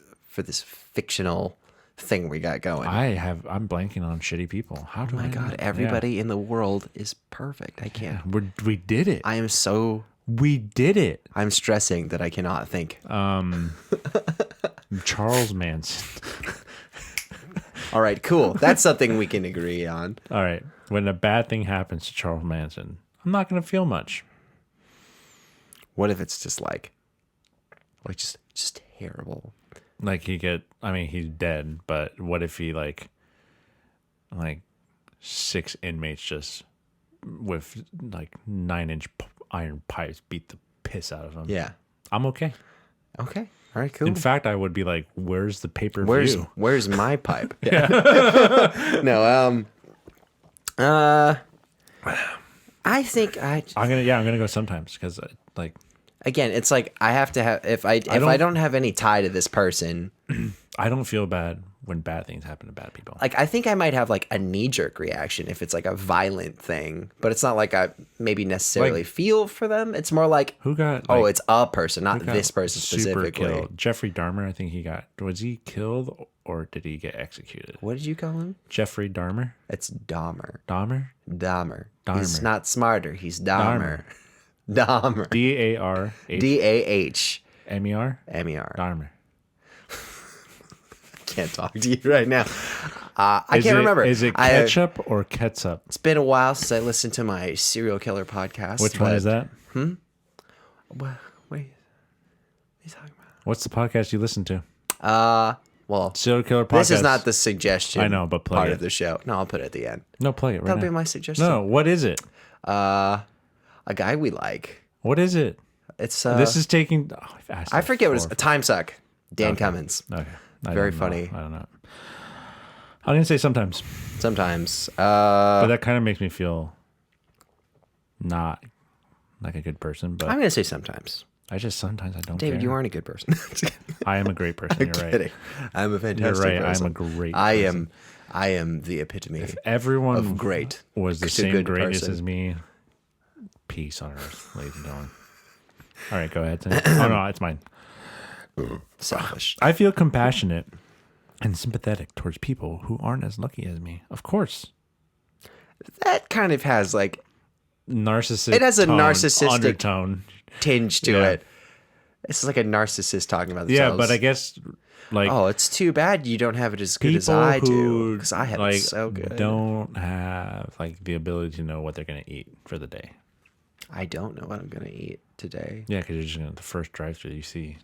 fictional thing we got going? I'm blanking on shitty people. How do Oh my I God, know? everybody in the world is perfect. I can't. Yeah, we did it. We did it. I'm stressing that I cannot think. Charles Manson. All right, cool. That's something we can agree on. All right. When a bad thing happens to Charles Manson, I'm not going to feel much. What if it's just like just terrible? Like he's dead, but what if he like 6 inmates just with like 9-inch iron pipes beat the piss out of him? Yeah. I'm okay. Okay. All right, cool. In fact, I would be like, where's the pay-per-view? Where's my pipe? Yeah. No, I think I'm gonna go sometimes because like again, it's like I have to have if I don't have any tie to this person, I don't feel bad when bad things happen to bad people. like I think I might have like a knee-jerk reaction if it's like a violent thing, but it's not like I maybe necessarily feel for them. It's more like Who got? it's a person, not got this person super specifically. killed? Jeffrey Dahmer, I think was he killed or did he get executed? What did you call him? Jeffrey Dahmer? It's Dahmer. Dahmer? Dahmer. Dahmer. He's not smarter. He's Dahmer. Dahmer. Darh Dahmer. Mer. Dahmer. Can't talk to you right now. I can't remember. Is it ketchup or ketchup? It's been a while since I listened to my serial killer podcast. Which one is that? What are you talking about? What's the podcast you listen to? Well, Serial killer podcast. this is not the suggestion. I know, but play part it. of the show. No, I'll put it at the end. No, play it right That'll now. be my suggestion. No, what is it? A guy we like. What is it? It's This is taking. I forget what it's. Time Suck. Dan Cummins. Okay. Very funny. I don't know. I'm gonna say sometimes, Sometimes. but that kind of makes me feel not like a good person. But I'm gonna say sometimes. sometimes I don't. David, care. you aren't a good person. I am a great person. You're right. Kidding. I'm a fantastic You're right. person. I'm a great. I person. am the epitome. Everyone of great was the to same good greatness person. as me. Peace on earth, ladies and gentlemen. All right, go ahead. Oh no, it's mine. Selfish. I feel compassionate and sympathetic towards people who aren't as lucky as me. Of course. That kind of has like Narcissist. It has a narcissistic undertone. tinge to Yeah. it. It's like a narcissist talking about Yeah, themselves. but I guess like Oh, it's too bad you don't have it as good people as I do. who Because I have like it so good. don't have like the ability to know what they're gonna eat for the day. I don't know what I'm gonna eat today. Yeah, because you're just gonna the first drive-through you see.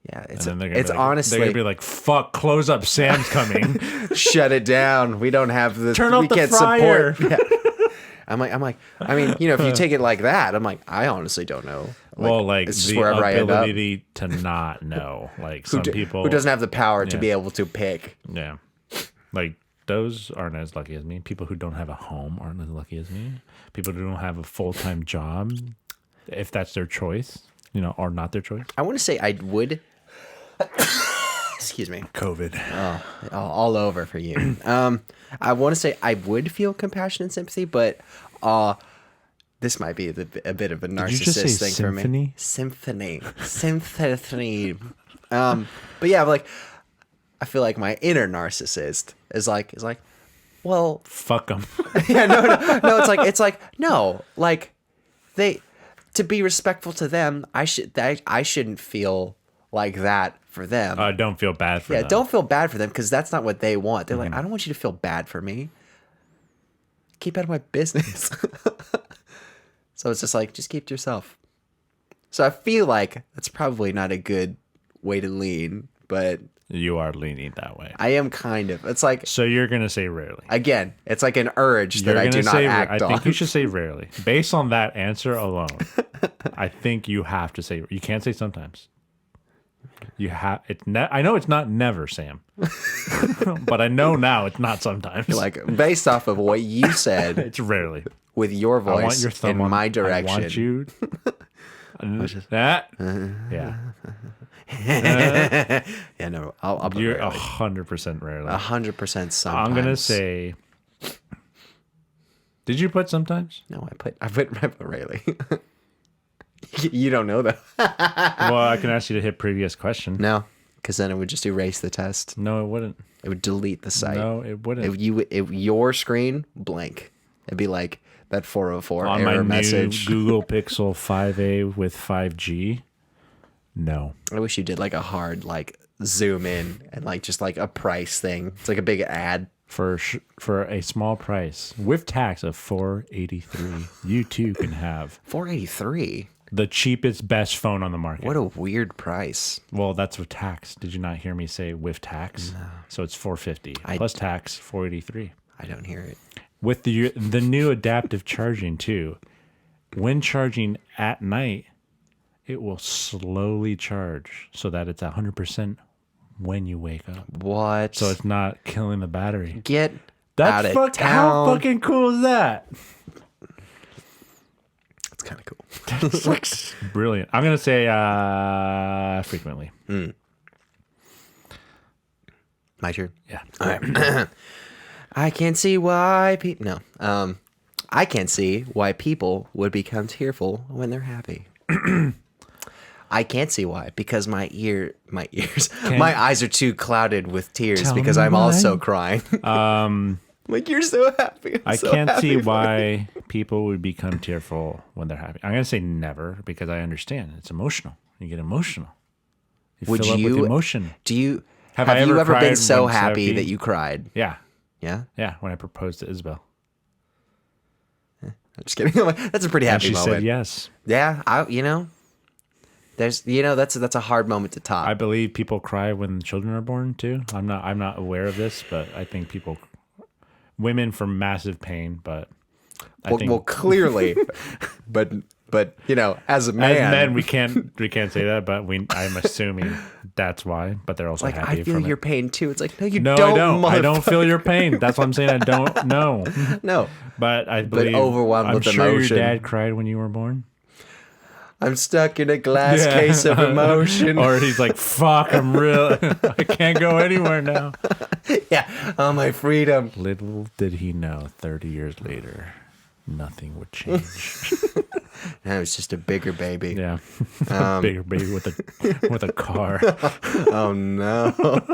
Yeah, And it's then they're gonna it's be like, honestly they're gonna be like, "Fuck, close up, Sam's coming." shut it down. We don't have the Turn off we the can't fryer. support. Yeah. I'm like, I mean, if you take it like that, I'm like, I honestly don't know. Like it's just the wherever I end up. ability to not know, like some people who doesn't have the power to Yeah. be able to pick. Yeah, like those aren't as lucky as me. People who don't have a home aren't as lucky as me. People who don't have a full-time job, if that's their choice, or not their choice. I want to say I would. Excuse me. COVID. All over for you. I want to say I would feel compassion and sympathy, but this might be a bit of a you just say narcissist thing for me. Symphony. But yeah, like I feel like my inner narcissist is like, Well, Fuck them. yeah, no. It's like no, like to be respectful to them. I shouldn't feel like that for them. Don't feel bad for Yeah, them. don't feel bad for them because that's not what they want. They're like, I don't want you to feel bad for me. Keep out of my business. So it's just like, just keep to yourself. So I feel like that's probably not a good way to lean, but You are leaning that way. I am kind of. It's like, So you're going to say rarely. again, it's like an urge that You're I do gonna not say act I on. think you should say rarely. Based on that answer alone, I think you have to say. You can't say sometimes. You have. I know it's not never, Sam. But I know now it's not sometimes. Like, based off of what you said It's rarely. with your I want voice your thumb in on my direction. I want you. That. Yeah. Yeah, no, I'll put You're rarely. 100% rarely. 100% sometimes. I'm gonna say. Did you put sometimes? No, I put rarely. You don't know that. Well, I can ask you to hit previous question. No, because then it would just erase the test. No, it wouldn't. It would delete the site. No, it wouldn't. If your screen blank, it'd be like that 404 On error my message. new Google Pixel 5a with 5G, no. I wish you did like a hard like zoom in and like just like a price thing. It's like a big ad. For a small price with tax of $483, you too can have 483. the cheapest, best phone on the market. What a weird price. Well, that's with tax. Did you not hear me say with tax? No. So it's $450 plus tax, $483. I don't hear it. With the new adaptive charging too, when charging at night, it will slowly charge so that it's 100% when you wake up. What? So it's not killing the battery. Get That's out of town. How fucking cool is that? It's kind of cool. It's like brilliant. I'm gonna say frequently. My turn. Yeah. All right. I can't see why people. No. I can't see why people would become tearful when they're happy. I can't see why, because my eyes are too clouded with tears Tell because me I'm why. also crying. Like, you're so happy. I can't see why people would become tearful when they're happy. I'm gonna say never because I understand it's emotional. You get emotional. You Would fill up you- with emotion. Do you Have have I you ever ever been cried so when happy happy? that you cried? Yeah, Yeah, yeah. When I proposed to Isabel, I'm just kidding. That's a pretty and happy she moment. said yes. Yeah, there's that's a hard moment to top. I believe people cry when children are born too. I'm not aware of this, but I think women from massive pain, but I think well, clearly, but as a man, as men we can't say that, but I'm assuming that's why. But they're also like, happy I feel from your it. pain too. It's like, no, you No, don't. I don't feel your pain. That's what I'm saying. I don't know. No, But I believe overwhelmed I'm with sure emotion. your dad cried when you were born. I'm stuck in a glass case of emotion. Or he's like, fuck, I'm real. I can't go anywhere now. Yeah, oh, my freedom. Little did he know, 30 years later, nothing would change. That was just a bigger baby. Yeah. Bigger baby with a car. Oh no.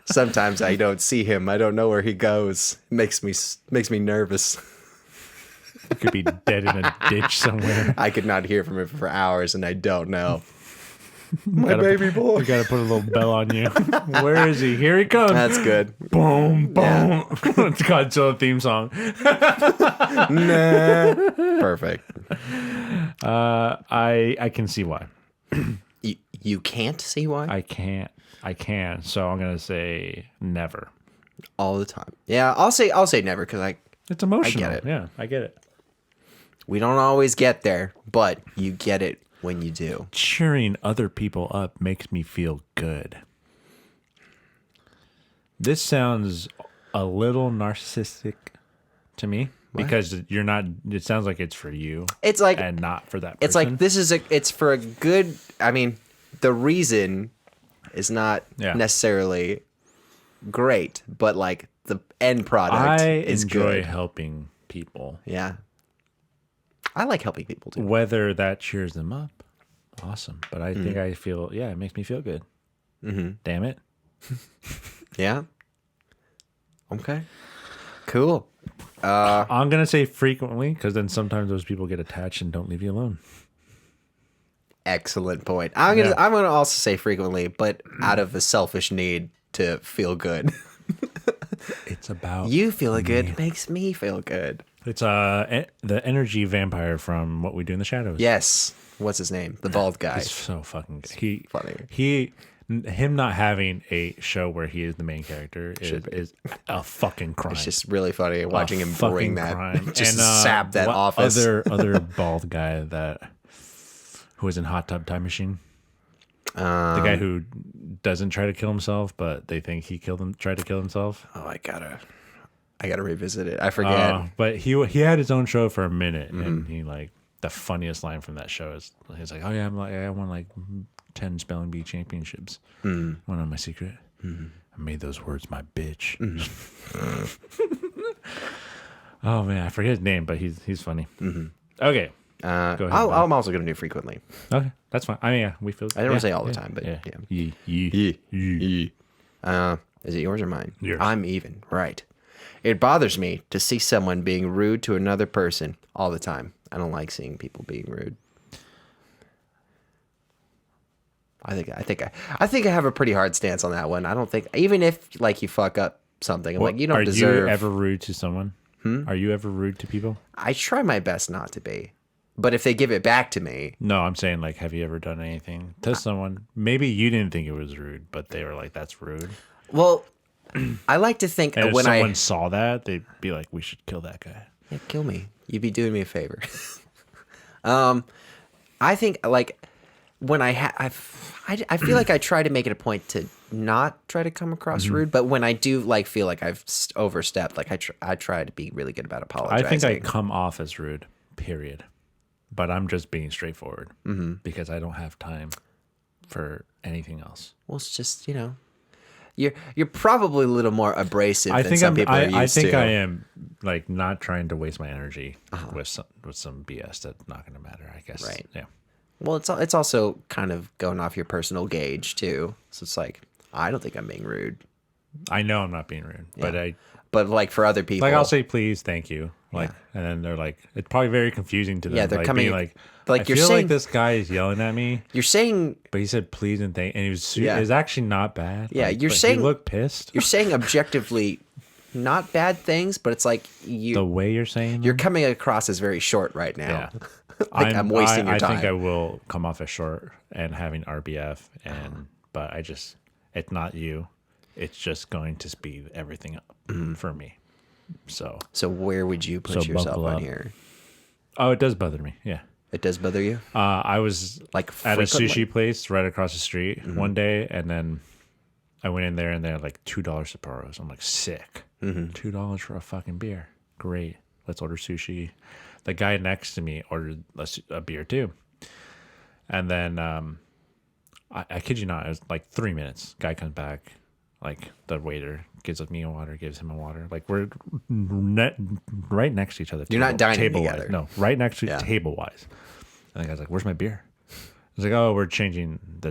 Sometimes I don't see him. I don't know where he goes. Makes me nervous. He could be dead in a ditch somewhere. I could not hear from him for hours, and I don't know. Baby boy. We gotta put a little bell on you. Where is he? Here he comes. That's good. Boom, boom. It's Godzilla theme song. Nah. Perfect. I can see why. You can't see why? I can. So I'm gonna say never. All the time. Yeah, I'll say never because It's emotional. I get it. Yeah, I get it. we don't always get there, but you get it when you do. Cheering other people up makes me feel good. This sounds a little narcissistic to me because you're not. It sounds like it's for you. It's like and not for that person. It's like it's for a good. I mean, the reason is not necessarily great, but like the end product is enjoy good. helping people. Yeah, I like helping people too. Whether that cheers them up, awesome. But I think I feel it makes me feel good. Mm-hmm. Damn it. Yeah. Okay. Cool. I'm gonna say frequently because then sometimes those people get attached and don't leave you alone. Excellent point. I'm gonna also say frequently, but out of a selfish need to feel good. It's about You feel good makes me feel good. It's the energy vampire from What We Do in the Shadows. Yes. What's his name? The bald guy. He's so fucking funny. Him not having a show where he is the main character is a fucking crime. It's just really funny watching him bring that, crime. just sap that office. Other bald guy who was in Hot Tub Time Machine. The guy who doesn't try to kill himself, but they think he tried to kill himself. Oh, I gotta revisit it. I forget. But he had his own show for a minute, and he like the funniest line from that show is he's like, "Oh yeah, I won like 10 spelling bee championships. Want to know my secret? I made those words my bitch." Oh man, I forget his name, but he's funny. Okay. Go ahead, I'm also going to do frequently. Okay, that's fine. I mean, yeah, we feel. I don't say all the time, but yeah. Is it yours or mine? Yours. I'm even. Right. It bothers me to see someone being rude to another person all the time. I don't like seeing people being rude. I think I have a pretty hard stance on that one. I don't think, even if like you fuck up something, I'm like, you don't deserve. Are you ever rude to someone? Are you ever rude to people? I try my best not to be. But if they give it back to me. No, I'm saying, like, have you ever done anything to someone? Maybe you didn't think it was rude, but they were like, that's rude. Well, I like to think and when if someone saw that, they'd be like, we should kill that guy. Yeah, kill me. You'd be doing me a favor. I think, like, when I feel like I try to make it a point to not try to come across rude, but when I do, like, feel like I've overstepped, like, I try to be really good about apologizing. I think I come off as rude, period. But I'm just being straightforward because I don't have time for anything else. Well, it's just, you're probably a little more abrasive than some people are used to. I think I am, like, not trying to waste my energy with some BS that's not going to matter, I guess. Right. Yeah. Well, it's also kind of going off your personal gauge, too. So it's like, I don't think I'm being rude. I know I'm not being rude, But like for other people, like I'll say please, thank you, like, and then they're like, it's probably very confusing to them. Yeah, they're like, coming like like I feel like this guy is yelling at me. You're saying, but he said please and thank, and he was it's actually not bad. Yeah, like, you're saying you look pissed. You're saying objectively not bad things, but it's like the way you're saying them, you're coming across as very short right now. Yeah. Like I'm wasting your time. I think I will come off as short and having RBF, but it's not you. It's just going to speed everything up for me. So where would you put yourself on here? Oh, it does bother me. Yeah. It does bother you? I was like at a sushi place right across the street one day, and then I went in there and they had like $2 Sapporo's. I'm like, sick. $2 for a fucking beer. Great. Let's order sushi. The guy next to me ordered a beer too. And then I kid you not, it was like 3 minutes. Guy comes back. Like the waiter gives me a water, gives him a water. Like we're right next to each other. You're not dining table together. Wise. No, right next to table wise. And the guy's like, "Where's my beer?" I was like, "Oh, we're changing the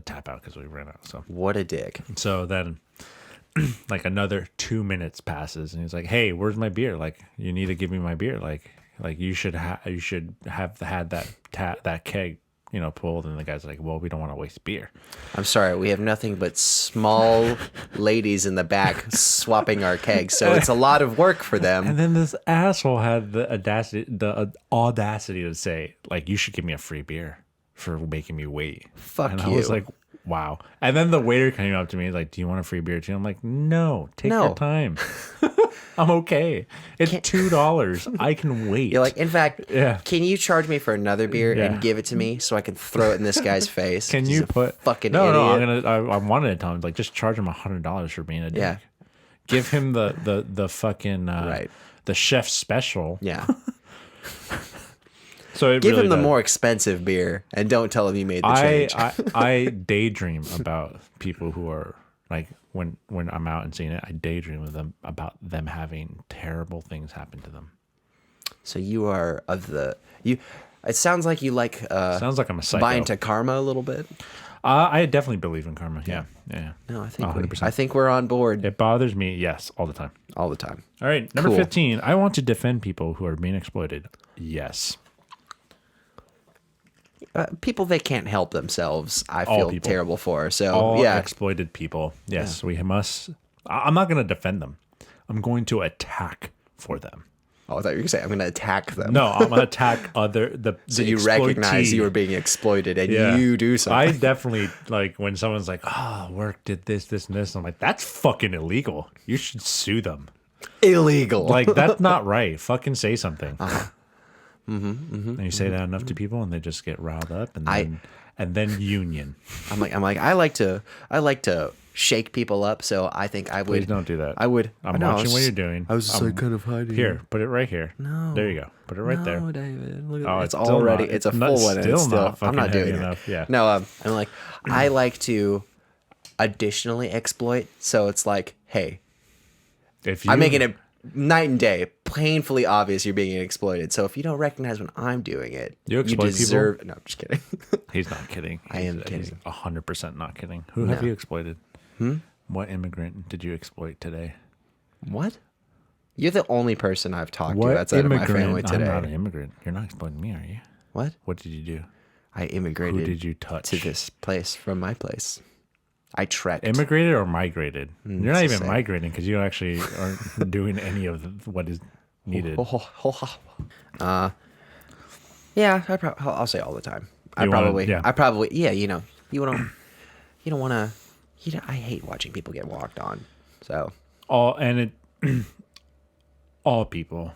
tap out because we ran out." So what a dick. So then, like another 2 minutes passes, and he's like, "Hey, where's my beer? Like you need to give me my beer. Like you should have had that keg." Pulled, and the guy's like, well, we don't want to waste beer. I'm sorry, we have nothing but small ladies in the back swapping our kegs, so it's a lot of work for them. And then this asshole had the audacity to say, like, you should give me a free beer for making me wait. Fuck and you. I was like, wow. And then the waiter came up to me, like, do you want a free beer too? I'm like, no, take your time. I'm okay. It's $2. I can wait. You're like, in fact, can you charge me for another beer and give it to me so I can throw it in this guy's face? Can you put fucking no, idiot? No, I wanted to tell him, like, just charge him $100 for being a dick. Yeah. Give him the fucking the chef special. Yeah. So give him the more expensive beer and don't tell him you made the change. I daydream about people who are like when I'm out and seeing it, I daydream with them about them having terrible things happen to them. So you are It sounds like you like Sounds like I'm a psycho. buy into karma a little bit. I definitely believe in karma. Yeah. No, I think 100%. I think we're on board It bothers me. Yes, all the time. all the time. All right, number Cool. 15. I want to defend people who are being exploited. Yes. People that can't help themselves, I All feel people. terrible for. So All yeah, exploited people. Yes, we must. I'm not going to defend them. I'm going to attack for them. oh, I thought you were gonna say I'm gonna attack them. No, I'm going to attack the so you recognize exploitee. you were being exploited and Yeah. you do I something. definitely like when someone's like, "Oh, work did this, and this." I'm like, "That's fucking illegal. You should sue them." Illegal. Like that's not right. Fucking say something. And you say that enough to people, and they just get riled up, and then union. I'm like I like to shake people up. So I think I would. Please don't do that. I would. I'm no, I watching was what just- you're doing. I was just like kind of hiding. Here, put it right here. No. There you go. Put it right there. No, David. Look at Oh, that. it's It's still already. not- It's a it's full not- one. And still it's not I'm fucking not doing heavy it. enough, yeah. No. I'm like I like to additionally exploit. So it's like, hey, If you, I'm making it night and day, painfully obvious you're being exploited. So if you don't recognize when I'm doing it, You exploit people? deserve. No, I'm just kidding. He's not kidding. I am He's kidding. 100% not kidding. Who have you exploited? What immigrant did you exploit today? What? You're the only person I've talked What to outside of my immigrant? family today. I'm not an immigrant. You're not exploiting me, are you? What? What did you do? I Who immigrated did you touch? to this place from my place. I trekked. Immigrated or migrated? You're not it's the even same. migrating because you actually aren't doing any of what is needed. Yeah, I'll say all the time. I You wanna- probably, yeah. yeah. You know, you don't want to. I hate watching people get walked on. So All people,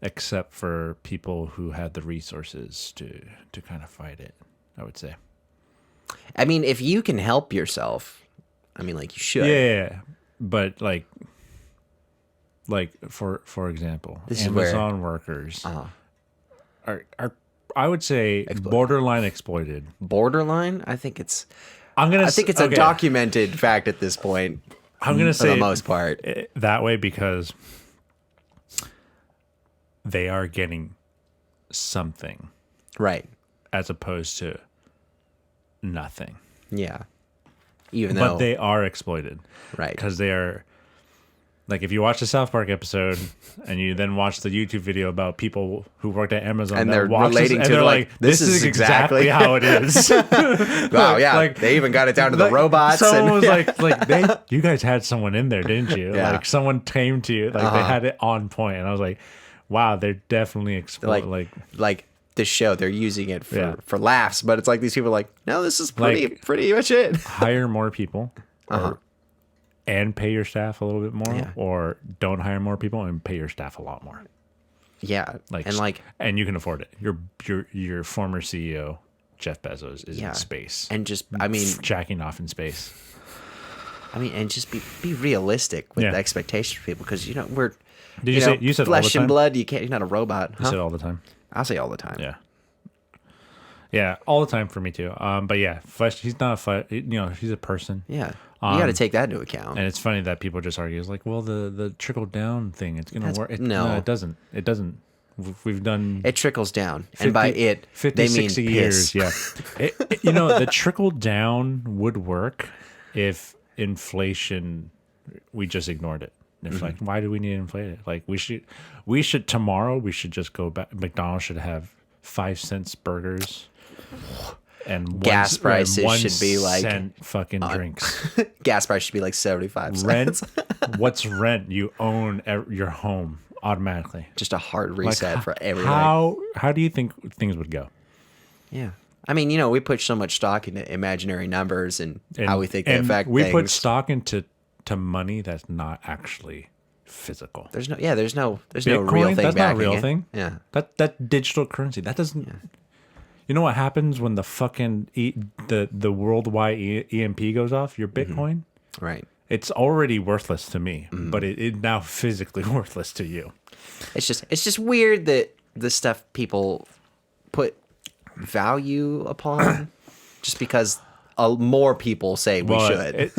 except for people who had the resources to kind of fight it. I would say. I mean, if you can help yourself, I mean, like you should. Yeah, but like for example, This is where- Amazon workers are I would say borderline exploited. Borderline. I think it's I'm gonna. a documented fact at this point. I'm gonna for say the most part. that way because they are getting something Right. as opposed to nothing. Yeah. Even though But they are exploited. Right. Because they are like if you watch the South Park episode and you then watch the YouTube video about people who worked at Amazon And that they're walks relating and to, they're like, this is exactly how it is. wow, yeah, like- they even got it down to the robots. Someone and, was like, you guys had someone in there, didn't you? Yeah. Like someone came to you, like they had it on point, and I was like, wow, they're definitely like, like like this show, they're using it for, Yeah. for laughs, but it's like these people are like, no, this is pretty much it. hire more people, and pay your staff a little bit more, Yeah. or don't hire more people and pay your staff a lot more. Yeah, And you can afford it. Your former CEO Jeff Bezos is Yeah. in space and just I mean jacking off in space. and just be realistic with Yeah. the expectations for people because we're Did you say you said all flesh the and time? blood. You're not a robot. You said all the time. I'll say all the time. Yeah, all the time for me too. But yeah, flesh. He's not a flesh. He's a person. Yeah. You got to take that into account. And it's funny that people just argue. It's like, well, the trickle down thing, it's gonna work. no. It doesn't. It doesn't. We've done It trickles down, and by it, 50, they mean 60 piss. years. Yeah, the trickle down would work if inflation. We just ignored it. It's like, why do we need to inflate it? Like we should tomorrow. We should just go back. McDonald's should have 5-cent burgers. And Gas prices should be like cent fucking drinks. Gas price should be like 75 cents. Rent. What's rent? You own your home automatically. Just a hard reset for everything. How do you think things would go? Yeah. I mean, we put so much stock into imaginary numbers and how we think they affect we things. put stock into money that's not actually physical. There's no real Bitcoin, thing that's not a backing real it. thing. Yeah. That digital currency that doesn't. You know what happens when the fucking the worldwide EMP goes off? Your Bitcoin, Right. it's already worthless to me, but it now physically worthless to you. It's just weird that the stuff people put value upon just because more people say we should.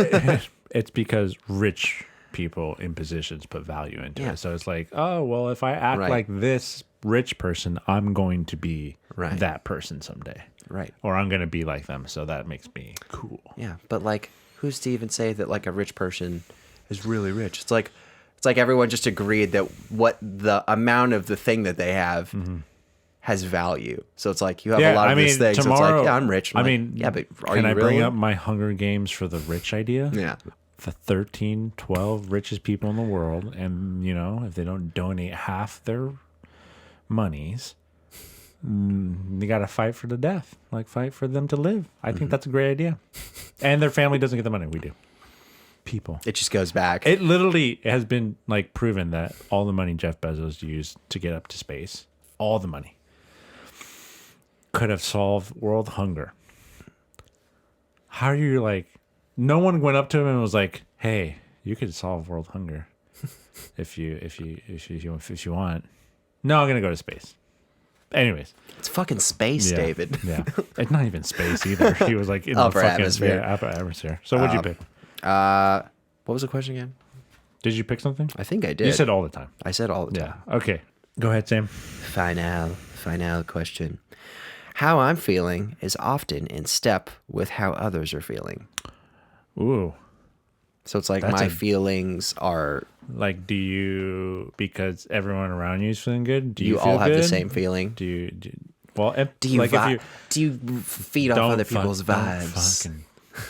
It's because rich people in positions put value into Yeah. it. So it's like, oh well, if I act Right. like this, rich person, I'm going to be Right. that person someday. Right. Or I'm going to be like them. So that makes me cool. Yeah, but like, who's to even say that like a rich person is really rich? It's like everyone just agreed that what the amount of the thing that they have has value. So it's like you have a lot of these things. So it's like, yeah, I'm rich. Yeah, but are can you I really? bring up my Hunger Games for the rich idea? Yeah. The 13, 12 richest people in the world, and if they don't donate half their monies, they got to fight for the death, like fight for them to live. I think that's a great idea. And their family doesn't get the money. We do. People. It just goes back. It literally has been like proven that all the money Jeff Bezos used to get up to space, all the money, could have solved world hunger. How are you like? No one went up to him and was like, "Hey, you could solve world hunger if you want." No, I'm gonna go to space. Anyways, It's fucking space, yeah, David. yeah, it's not even space either. He was like in Upper the fucking atmosphere. Yeah, upper atmosphere. So what'd you pick? What was the question again? Did you pick something? I think I did. You said all the time. I said all the time. Yeah. Okay. Go ahead, Sam. Final question. How I'm feeling is often in step with how others are feeling. Ooh. So it's like That's my a- feelings are. Like, because everyone around you is feeling good? Do You feel all have the good? same feeling. Do you well, if, Do you like if you do you feed off don't other fuck- people's don't vibes? fucking-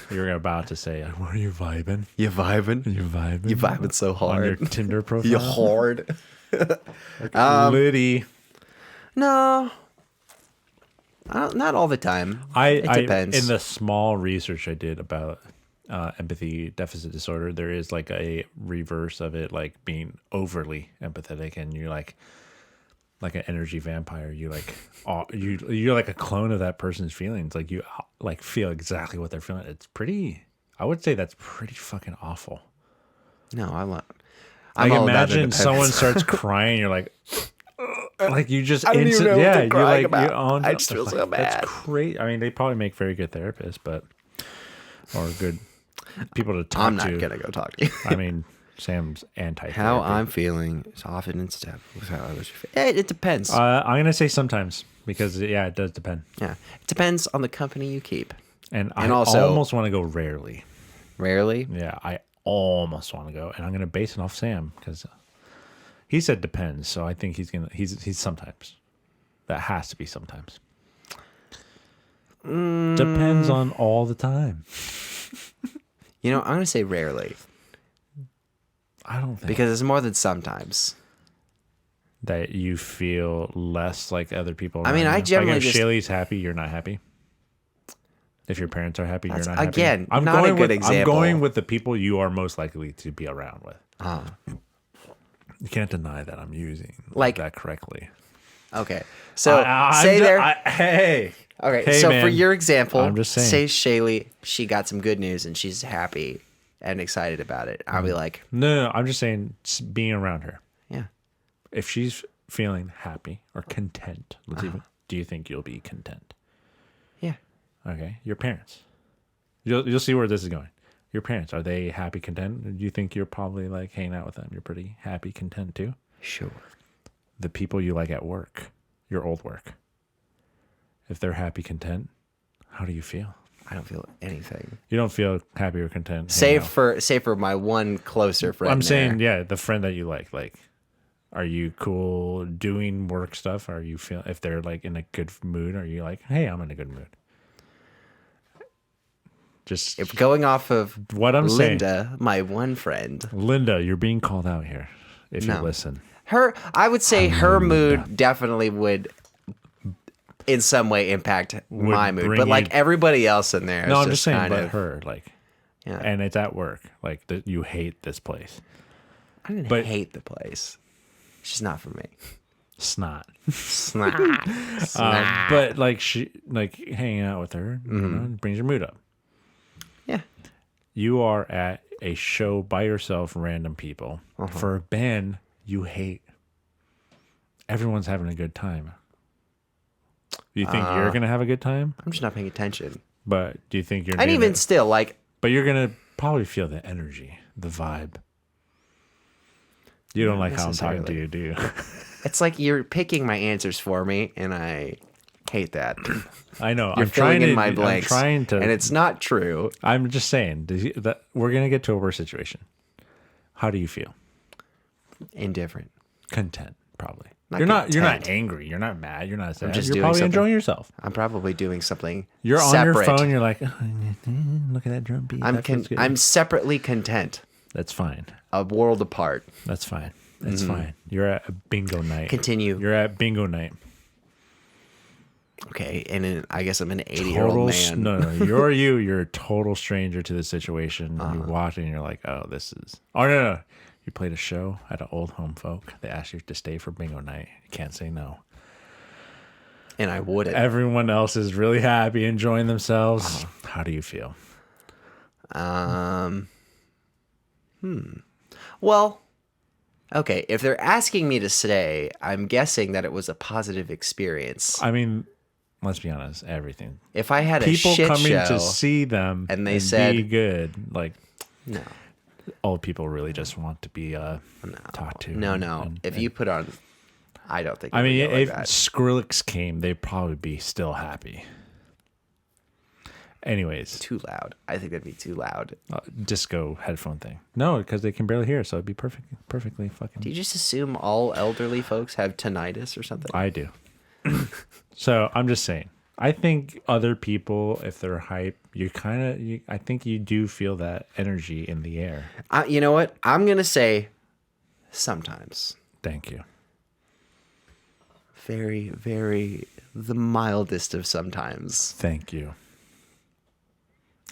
you're about to say, "What are you vibing? You vibing? You vibing? You vibing so on your hard. Tinder profile? You hard. Liddy. No. Not all the time. It depends. In the small research I did about empathy deficit disorder, there is like a reverse of it, like being overly empathetic, and you're like an energy vampire. You like you're like a clone of that person's feelings. Like you like feel exactly what they're feeling. It's pretty. I would say that's pretty fucking awful. No, I'm Like all about imagine independence. someone starts crying, you're like you just I don't even know what they're you crying like about. you own I just feel so bad. That's great. I mean, they probably make very good therapists, or good people to talk I'm to. not gonna go talk to you. I mean, Sam's anti. How I'm feeling is often in step with how others feel. It depends. I'm gonna say sometimes because it does depend, Yeah, it depends on the company you keep. and I also- almost want to go rarely. Rarely. Yeah, I almost want to go, and I'm gonna base it off Sam because he said depends, so I think he's sometimes. That has to be sometimes. Depends on all the time. You know, I'm gonna say rarely I don't think because it's more than sometimes. that you feel less like other people. I mean, around I you. generally like if just- Shaylee's happy, you're not happy. If your parents are happy, That's- you're not happy. again, not a good with, example. I'm going with the people you are most likely to be around with. You can't deny that I'm using Like- that correctly. Okay, so I'm say ju- there. hey. Okay, Hey, so man. for your example, I'm just saying. say Shaylee, she got some good news and she's happy and excited about it. I'll be like, No, I'm just saying being around her. yeah, If she's feeling happy or content, do you think you'll be content? yeah. Okay, your parents. You'll see where this is going. Your parents, are they happy, content? Do you think you're probably like hanging out with them? You're pretty happy, content too? Sure. The people you like at work, your old work, if they're happy, content, how do you feel? I don't feel anything. You don't feel happy or content. Save hanging out. for my one closer friend. I'm saying, there. yeah, the friend that you like, are you cool doing work stuff? Are you feel if they're like in a good mood? Are you like, hey, I'm in a good mood? Just If going off of what I'm Linda, my one friend, saying, Linda, you're being called out here. If you No. listen, I would say her mood definitely would, in some way, impact my mood. bring But like you- everybody else in there, no, is I'm just saying, kind but of, her like, Yeah. and it's at work, like that you hate this place, I didn't but- hate the place. She's not for me. snot. Snap. But like she like hanging out with her, brings your mood up. Yeah. You are at a show by yourself, random people. For a band you hate, everyone's having a good time. Do you think you're gonna have a good time? I'm just not paying attention. But do you think you're? And gonna, even still, like, but you're gonna probably feel the energy, the vibe. You don't like how I'm talking to necessarily. you, do you? It's like you're picking my answers for me, and I hate that. I know. You're I'm filling trying in to, my blanks, I'm trying to, and it's not true. I'm just saying that we're gonna get to a worse situation. How do you feel? Indifferent. Content, probably. Not You're not content. angry. You're not mad. You're not sad. just You're doing probably something. enjoying yourself. I'm probably doing something. You're separate. on your phone. You're like, look at that drum beat. That feels good." I'm separately content. That's fine. A world apart. That's fine. That's fine. You're at a bingo night. Continue. You're at bingo night. Okay, and then I guess I'm an 80-year-old man. No. You're a total stranger to the situation. You watch it and you're like, oh, this is. Oh no. You played a show at an old home folk. They asked you to stay for bingo night. You can't say no. And I wouldn't. Everyone else is really happy, enjoying themselves. How do you feel? Well, okay, if they're asking me to stay, I'm guessing that it was a positive experience. I mean, let's be honest. Everything. If I had a People shit coming show, to see them and they said- be good. Like no, old people really just want to be talked to. no. And- If you put on, I don't think. I mean, it would go like if that. Skrillex came, they'd probably be still happy. Anyways, Too loud. I think that'd be too loud. disco headphone thing. No, because they can barely hear, so it'd be perfectly fucking. Do you just assume all elderly folks have tinnitus or something? I do. So I'm just saying. I think other people, if they're hype, I think you do feel that energy in the air. You know what? I'm gonna say sometimes. Thank you. Very, very the mildest of sometimes. Thank you.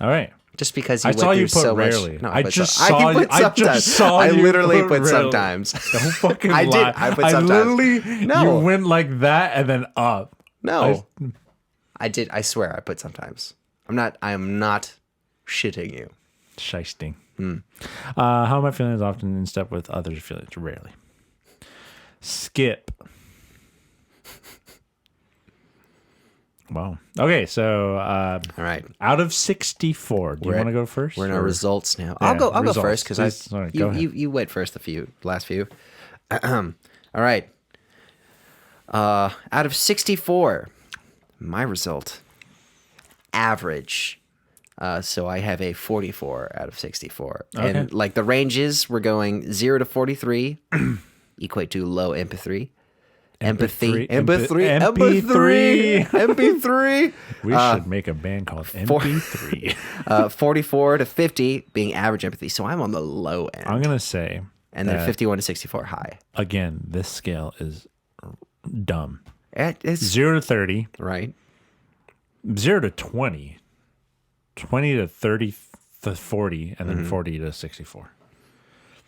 All right. Just because you I went saw through you put so rarely. much. No, I put just some- saw put you- I just sometimes. saw I you literally put put rarely. sometimes. Don't fucking I lie. did. I put sometimes. Literally, No. you went like that and then up. No, I did. I swear, I put sometimes. I am not shitting you. Shysting. How am I feeling is often in step with others' feelings? Rarely. Skip. Wow. Okay, so All right, out of 64, do you want to go first? we're in our or- results now. Yeah, I'll go results. first because Please, sorry, go ahead. you went first last few. All right. Out of 64, my result, average. So I have a 44 out of 64. Okay. And like the ranges, we're going 0 to 43, equate to low empathy. MP3. MP3. We should make a band called MP3. 44 to 50 being average empathy. So I'm on the low end. I'm going to say, And then that, 51 to 64 high. again, this scale is dumb. It's 0 to 30, right. 0 to 20, 20 to 30 to 40, and then 40 to 64.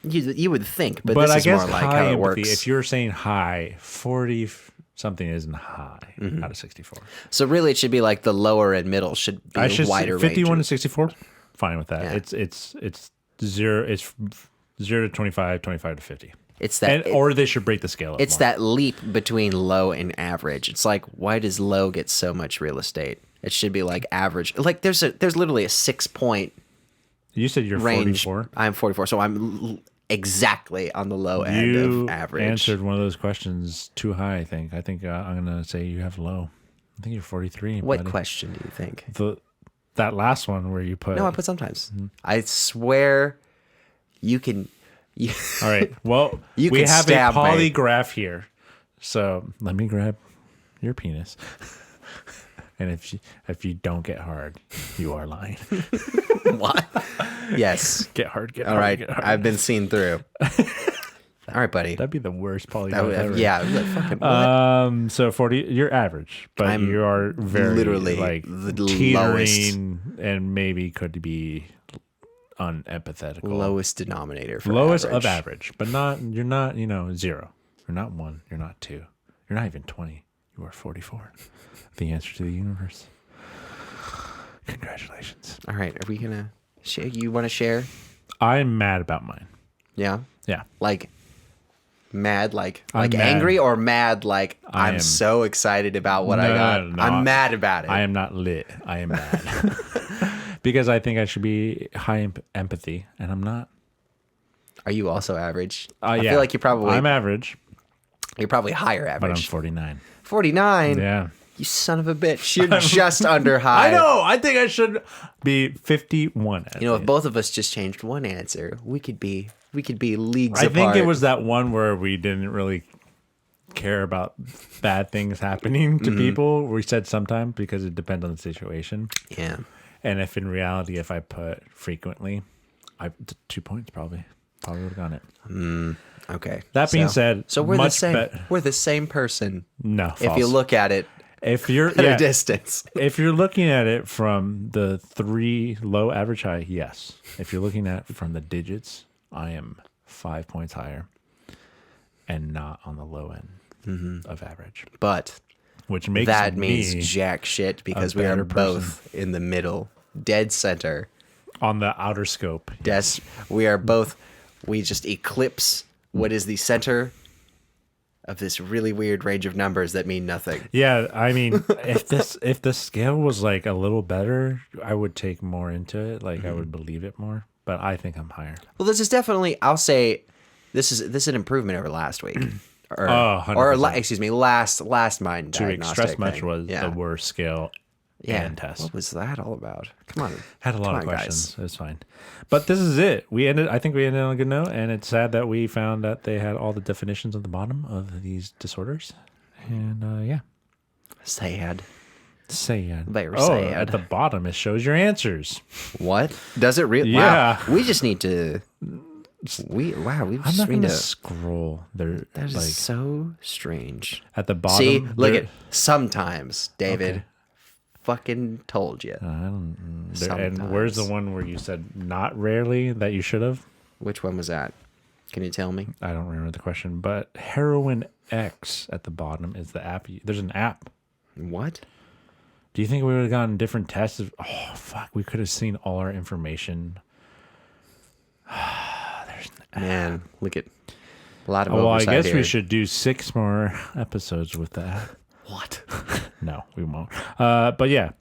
You would think, but But this I is guess more like high how it empathy, works. if you're saying high, 40 something isn't high out of 64. So really, it should be like the lower and middle should be I should wider say 51 ranges. to 64. Fine with that. Yeah. It's 0 to 25, 25 to 50. It's that. Or they should break the scale up. It's more. that leap between low and average. It's like, why does low get so much real estate? It should be like average. Like there's literally a 6-point You said you're range. 44. I'm 44, so I'm exactly on the low end You of average. answered one of those questions too high, I think. I'm going to say you have low. I think you're 43. What buddy. question do you think? That last one where you put... No, I put sometimes. I swear, you can. All right. Well, You we can have a stab me. polygraph here. So let me grab your penis. And if you don't get hard, you are lying. What? Yes. Get hard, get All hard, right. get hard. I've been seen through. All right, buddy. That'd be the worst polygraph ever. Yeah. Like, fucking what? So 40, you're average, but you are very literally like the teetering and maybe could be unempathetical. Lowest denominator for Lowest average. of average, but you're not, 0. You're not 1. You're not 2. You're not even 20. You are 44. The answer to the universe. Congratulations. All right. Are we going to share? You want to share? I'm mad about mine. Yeah. Yeah. Like mad, like I'm mad. angry, or mad, like I I'm am- so excited about what I No, got. no, no, I'm mad about it. I am not lit. I am mad. Because I think I should be high empathy, and I'm not. Are you also average? I Yeah. feel like you probably. I'm average. You're probably higher but I'm average. 49. 49? Yeah. You son of a bitch. You're just under high. I know. I think I should be 51. You know, if both of us just changed one answer, we could be leagues I apart. think it was that one where we didn't really care about bad things happening to people. We said sometimes because it depends on the situation. Yeah. And if in reality, if I put frequently, 2 points probably would have gotten it. Okay. That being said, so we're the much same. bet- We're the same person. No, If you false. look at it If you're at a distance. if you're looking at it from the 3 low, average, high, yes. If you're looking at it from the digits, I am 5 points higher, and not on the low end of average, But which makes that me means jack shit because we are better person. both in the middle, dead center. on the outer scope. We are both. We just eclipse what is the center of this really weird range of numbers that mean nothing. Yeah, I mean, if the scale was like a little better, I would take more into it. Like I would believe it more. But I think I'm higher. Well, this is definitely. I'll say, this is an improvement over last week. Or, 100%. excuse me, last mind 2 weeks. diagnostic Stress much thing. was the worst scale and test. What was that all about? Come on. Had a lot Come of on, questions. It's fine. But this is it. I think we ended on a good note, and it's sad that we found that they had all the definitions at the bottom of these disorders. And yeah. Sad. Sad. Very oh, sad. at the bottom it shows your answers. What? Does it really? Yeah. Wow. We just need to. We I'm just not need going to to. scroll. They're That is like so strange. at the bottom. See, look they're- at sometimes, David. Okay. Fucking told you. and where's the one where you said not rarely that you should have? Which one was that? Can you tell me? I don't remember the question, but Heroin X at the bottom is the app. There's an app. What? Do you think we would have gotten different tests? Oh, fuck. We could have seen all our information. Man, look at a lot of Well, I oversight guess here. we should do 6 more episodes with that. What? No, we won't. But yeah.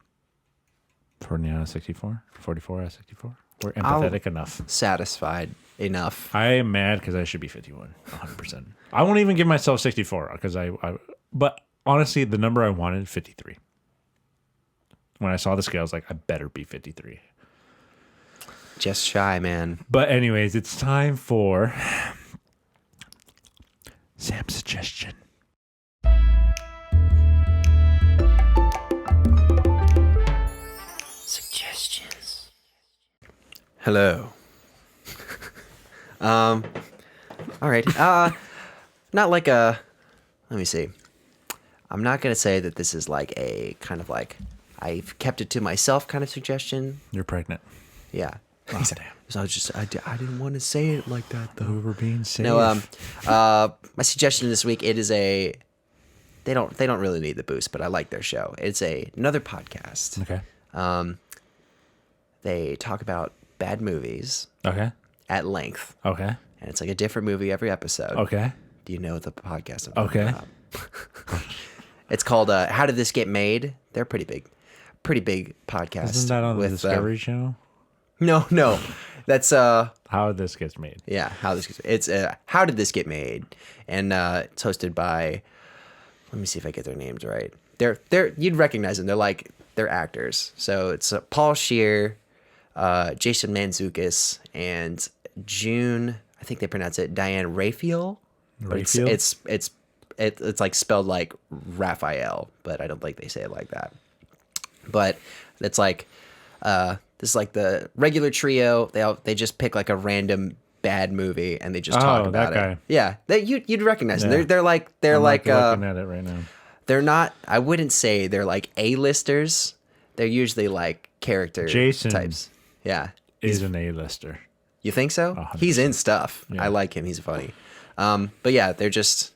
49 out of 64. 44 out of 64. We're empathetic enough. Satisfied enough. I am mad because I should be 51. 100%. I won't even give myself 64 because but honestly, the number I wanted, 53. When I saw the scale, I was like, I better be 53. Just shy, man. But anyways, it's time for Sam's suggestion. Suggestions. Hello. All right. Not like a. Let me see. I'm not gonna say that this is like a kind of like I've kept it to myself kind of suggestion. You're pregnant. Yeah. Oh, damn. So I didn't want to say it like that though. We were being safe. No, my suggestion this week, it is a. They don't really need the boost, but I like their show. It's another podcast. Okay. They talk about bad movies Okay. at length, Okay. and it's like a different movie every episode. Okay. Do you know the podcast I'm talking Okay. about? It's called How Did This Get Made? They're pretty big podcast. Isn't that on the with, Discovery Channel? No. That's How this gets made. yeah, How Did This Get Made? And it's hosted by, let me see if I get their names right. They're you'd recognize them. They're actors. So it's Paul Scheer, Jason Mantzoukas, and June, I think they pronounce it Diane Raphael. Raphael? It's like spelled like Raphael, but I don't think they say it like that. But it's like this is like the regular trio. They just pick like a random bad movie and they just talk about that guy. it. Yeah, you'd recognize them. Yeah. They're like I'm looking at it right now. they're not. I wouldn't say they're like A-listers. They're usually like character Jason types. Yeah, Is an A-lister. you think so? 100%. He's in stuff. Yeah. I like him. He's funny. But yeah, they're just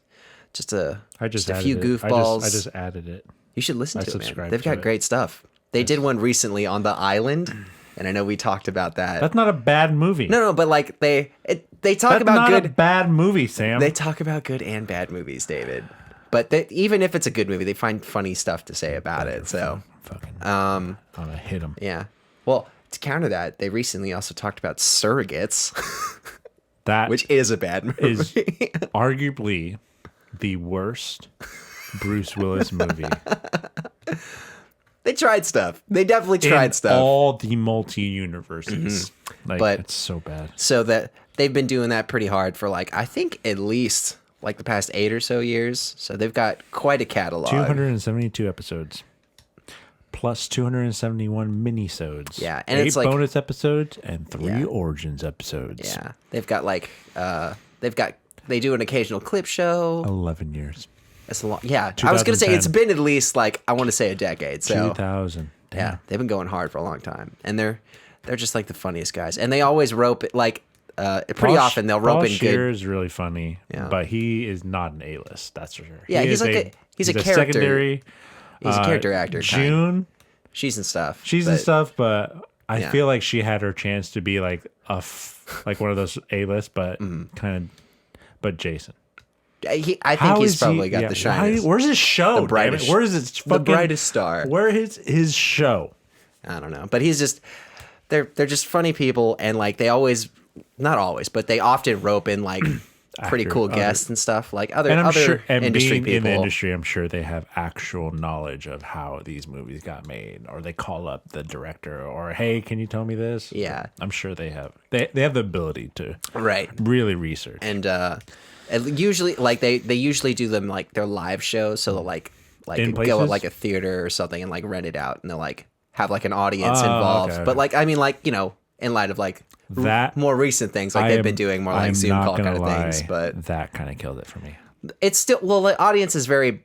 a few added it. goofballs. I just added it. You should listen I to it, man. subscribed They've to got it. great stuff. They did one recently on the island, and I know we talked about that. That's not a bad movie. No, but like they talk That's about not good. a bad movie, Sam. They talk about good and bad movies, David. But even if it's a good movie, they find funny stuff to say about it. So Fucking, I'm gonna hit him. yeah. Well, to counter that, they recently also talked about Surrogates, That which is a bad movie. is arguably the worst Bruce Willis movie. They tried stuff. They definitely tried in stuff. all the multi-universes. Like, But- it's so bad. So that they've been doing that pretty hard for like, I think at least like the past 8 or so years. So they've got quite a catalog. 272 episodes. Plus 271 minisodes. Yeah, and 8 it's like- bonus episodes and 3 Yeah. Origins episodes. Yeah. They've got like, they do an occasional clip show. 11 years. That's a long, yeah. I was going to say 2010. it's been at least like, I want to say a decade. So 2000. Damn. yeah, they've been going hard for a long time. And they're just like the funniest guys. And they always rope it like, pretty often they'll rope Paul in Scheer good. is really funny, Yeah. but he is not an A-list, that's for sure. Yeah, He he's is like he's a character. secondary. He's a character actor. June, She's and stuff. she's but- and stuff, but I Yeah. feel like she had her chance to be like like one of those A-lists, but Mm-hmm. kind of. But Jason, I think How he's is probably got yeah, the shiniest. where's his show? The brightest- damn it? Where's his the fucking brightest star. Where is his show? I don't know, but he's just they're just funny people, and like they always, not always, but they often rope in like pretty cool guests and stuff, like other And I'm sure, and industry being people. in the industry, I'm sure they have actual knowledge of how these movies got made, or they call up the director, or hey, can you tell me this? Yeah. I'm sure they have. They have the ability to Right. really research. And usually like they usually do them like their live shows, so they'll like In go places? at like a theater or something and like rent it out, and they'll like have like an audience Oh, involved. okay. But like I mean, like, you know, in light of like That- more recent things, like they've been doing more like I'm Zoom not call gonna kind of lie, things. But that kind of killed it for me. it's still, well, the audience is very,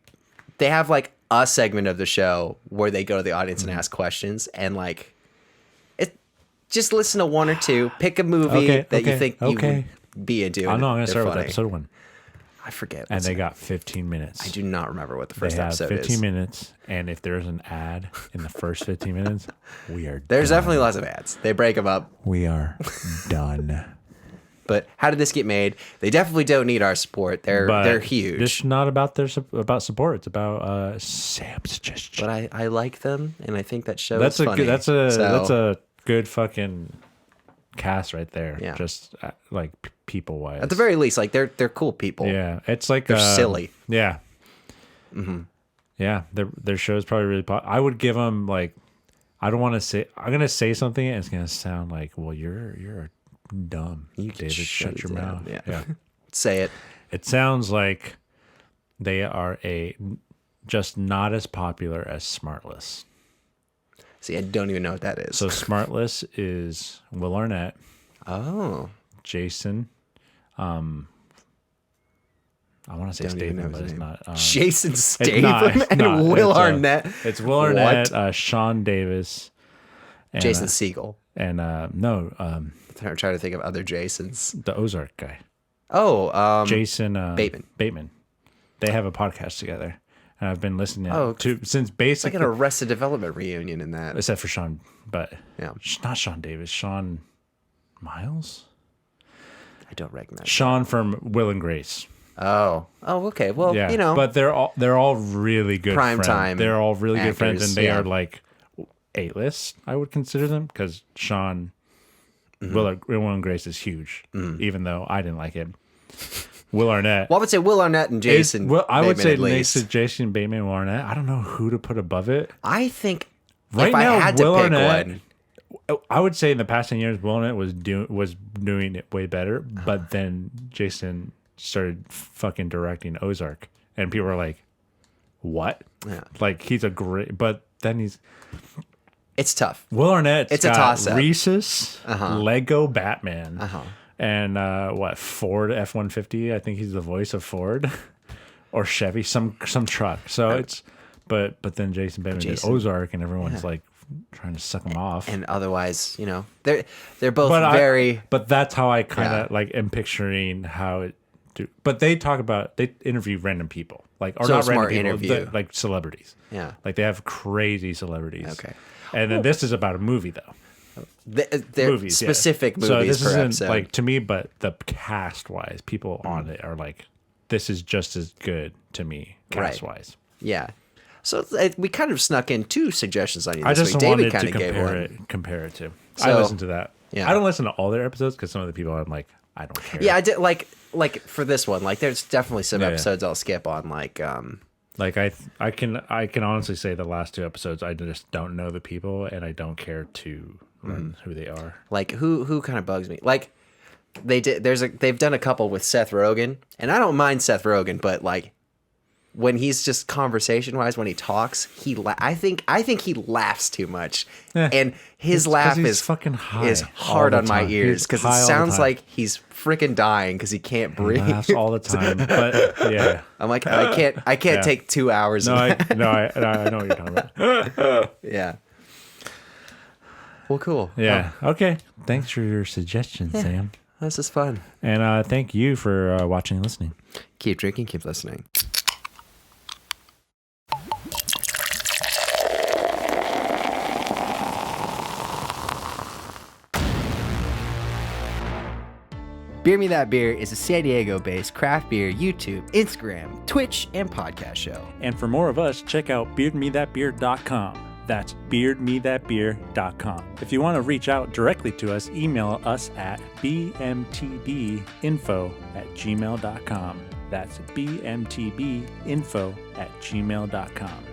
they have like a segment of the show where they go to the audience and ask questions, and like it, just listen to one or two, pick a movie Okay, that you okay, think okay. you would be into. I and know I'm gonna they're start with funny. episode 1, I forget. and what's they it. got 15 minutes. I do not remember what the They first have episode 15 is. minutes, and if there's an ad in the first 15 minutes, we are. There's done. definitely lots of ads. They break them up. We are done. But how did this get made? They definitely don't need our support. They're But huge. This is not about about support. It's about Sam's suggestion. But I like them, and I think that show That's is a funny. good. That's So, a good fucking cast right there. Yeah. Just like people wise. at the very least, like they're cool people. Yeah, it's like They're silly. Yeah. Yeah, their show is probably really popular. I would give them like, I don't want to say. I'm gonna say something, and it's gonna sound like, well, you're dumb. You can David, shut shut your it down. mouth. Yeah. Say it. It sounds like they are just not as popular as Smartless. See, I don't even know what that is. So Smartless is Will Arnett, oh, Jason. I want to say Don't even know Statham, his but it's name. not. Jason It's Statham not, it's and not. Will It's, Arnett. It's Will Arnett, Sean Davis, and, Jason Segel. and I'm trying to think of other Jasons. the Ozark guy, Oh, Jason Bateman. Bateman. They have a podcast together, and I've been listening Oh, to since it's like basically, an Arrested Development reunion in that. except for Sean, but Yeah. not Sean Davis, Sean Miles, I don't recognize. Sean from Will and Grace. Oh, okay. Well, Yeah, you know, but they're all really good Prime friends. time They're all really good friends, actors, and they yeah. are like A-list. I would consider them because Sean Mm-hmm. Will and Grace is huge, even though I didn't like it. Will Arnett. well, I would say Will Arnett and Jason. Well, I would Bateman say at next least. to Jason Bateman and Will Arnett. I don't know who to put above it. I think Right if now, I had to Will pick Arnett. one, I would say in the past 10 years, Will Arnett was doing it way better, Uh-huh. but then Jason started fucking directing Ozark, and people were like, "What?" Yeah. Like he's a great, but then he's it's tough. Will Arnett. It's a toss-up. Reese's, Lego Batman, and Ford F-150. I think he's the voice of Ford or Chevy, some truck. So it's, but then Jason Bateman did Jason. Ozark, and everyone's like trying to suck him off. And otherwise, you know, they're both But very. but that's how I kind of Yeah. like am picturing how it. But they interview random people, like or So not it's more random people, interview. like celebrities. Yeah. Like they have crazy celebrities. Okay. And then this is about a movie though. They're Movies, yeah. specific movies So this per isn't episode. like to me, but the cast wise, people on it are like, this is just as good to me cast wise. Yeah. So we kind of snuck in 2 suggestions on you I this just week. wanted David to kind of gave compare one. it to. I So, listen to that. yeah. I don't listen to all their episodes because some of the people I'm like, I don't care. Yeah, I did like like for this one, like there's definitely some Yeah. episodes I'll skip on, like I can honestly say the last 2 episodes I just don't know the people and I don't care to learn who they are. like who kind of bugs me. Like they've done a couple with Seth Rogen, and I don't mind Seth Rogen, but like when he's just conversation wise, when he talks, I think he laughs too much, and his laugh is fucking high is hard all on the my time. ears He's because high it all the sounds time. like he's freaking dying because he can't He breathe. laughs all the time, but yeah. I'm like, I can't take 2 hours. No, of I know what you're talking about. yeah. Well, cool. Yeah. Okay. Thanks for your suggestions, Sam. This is fun. And thank you for watching and listening. Keep drinking, keep listening. Beer Me That Beer is a San Diego-based craft beer YouTube, Instagram, Twitch, and podcast show. And for more of us, check out beardmethatbeer.com. That's beardmethatbeer.com. If you want to reach out directly to us, email us at bmtbinfo@gmail.com. That's bmtbinfo@gmail.com.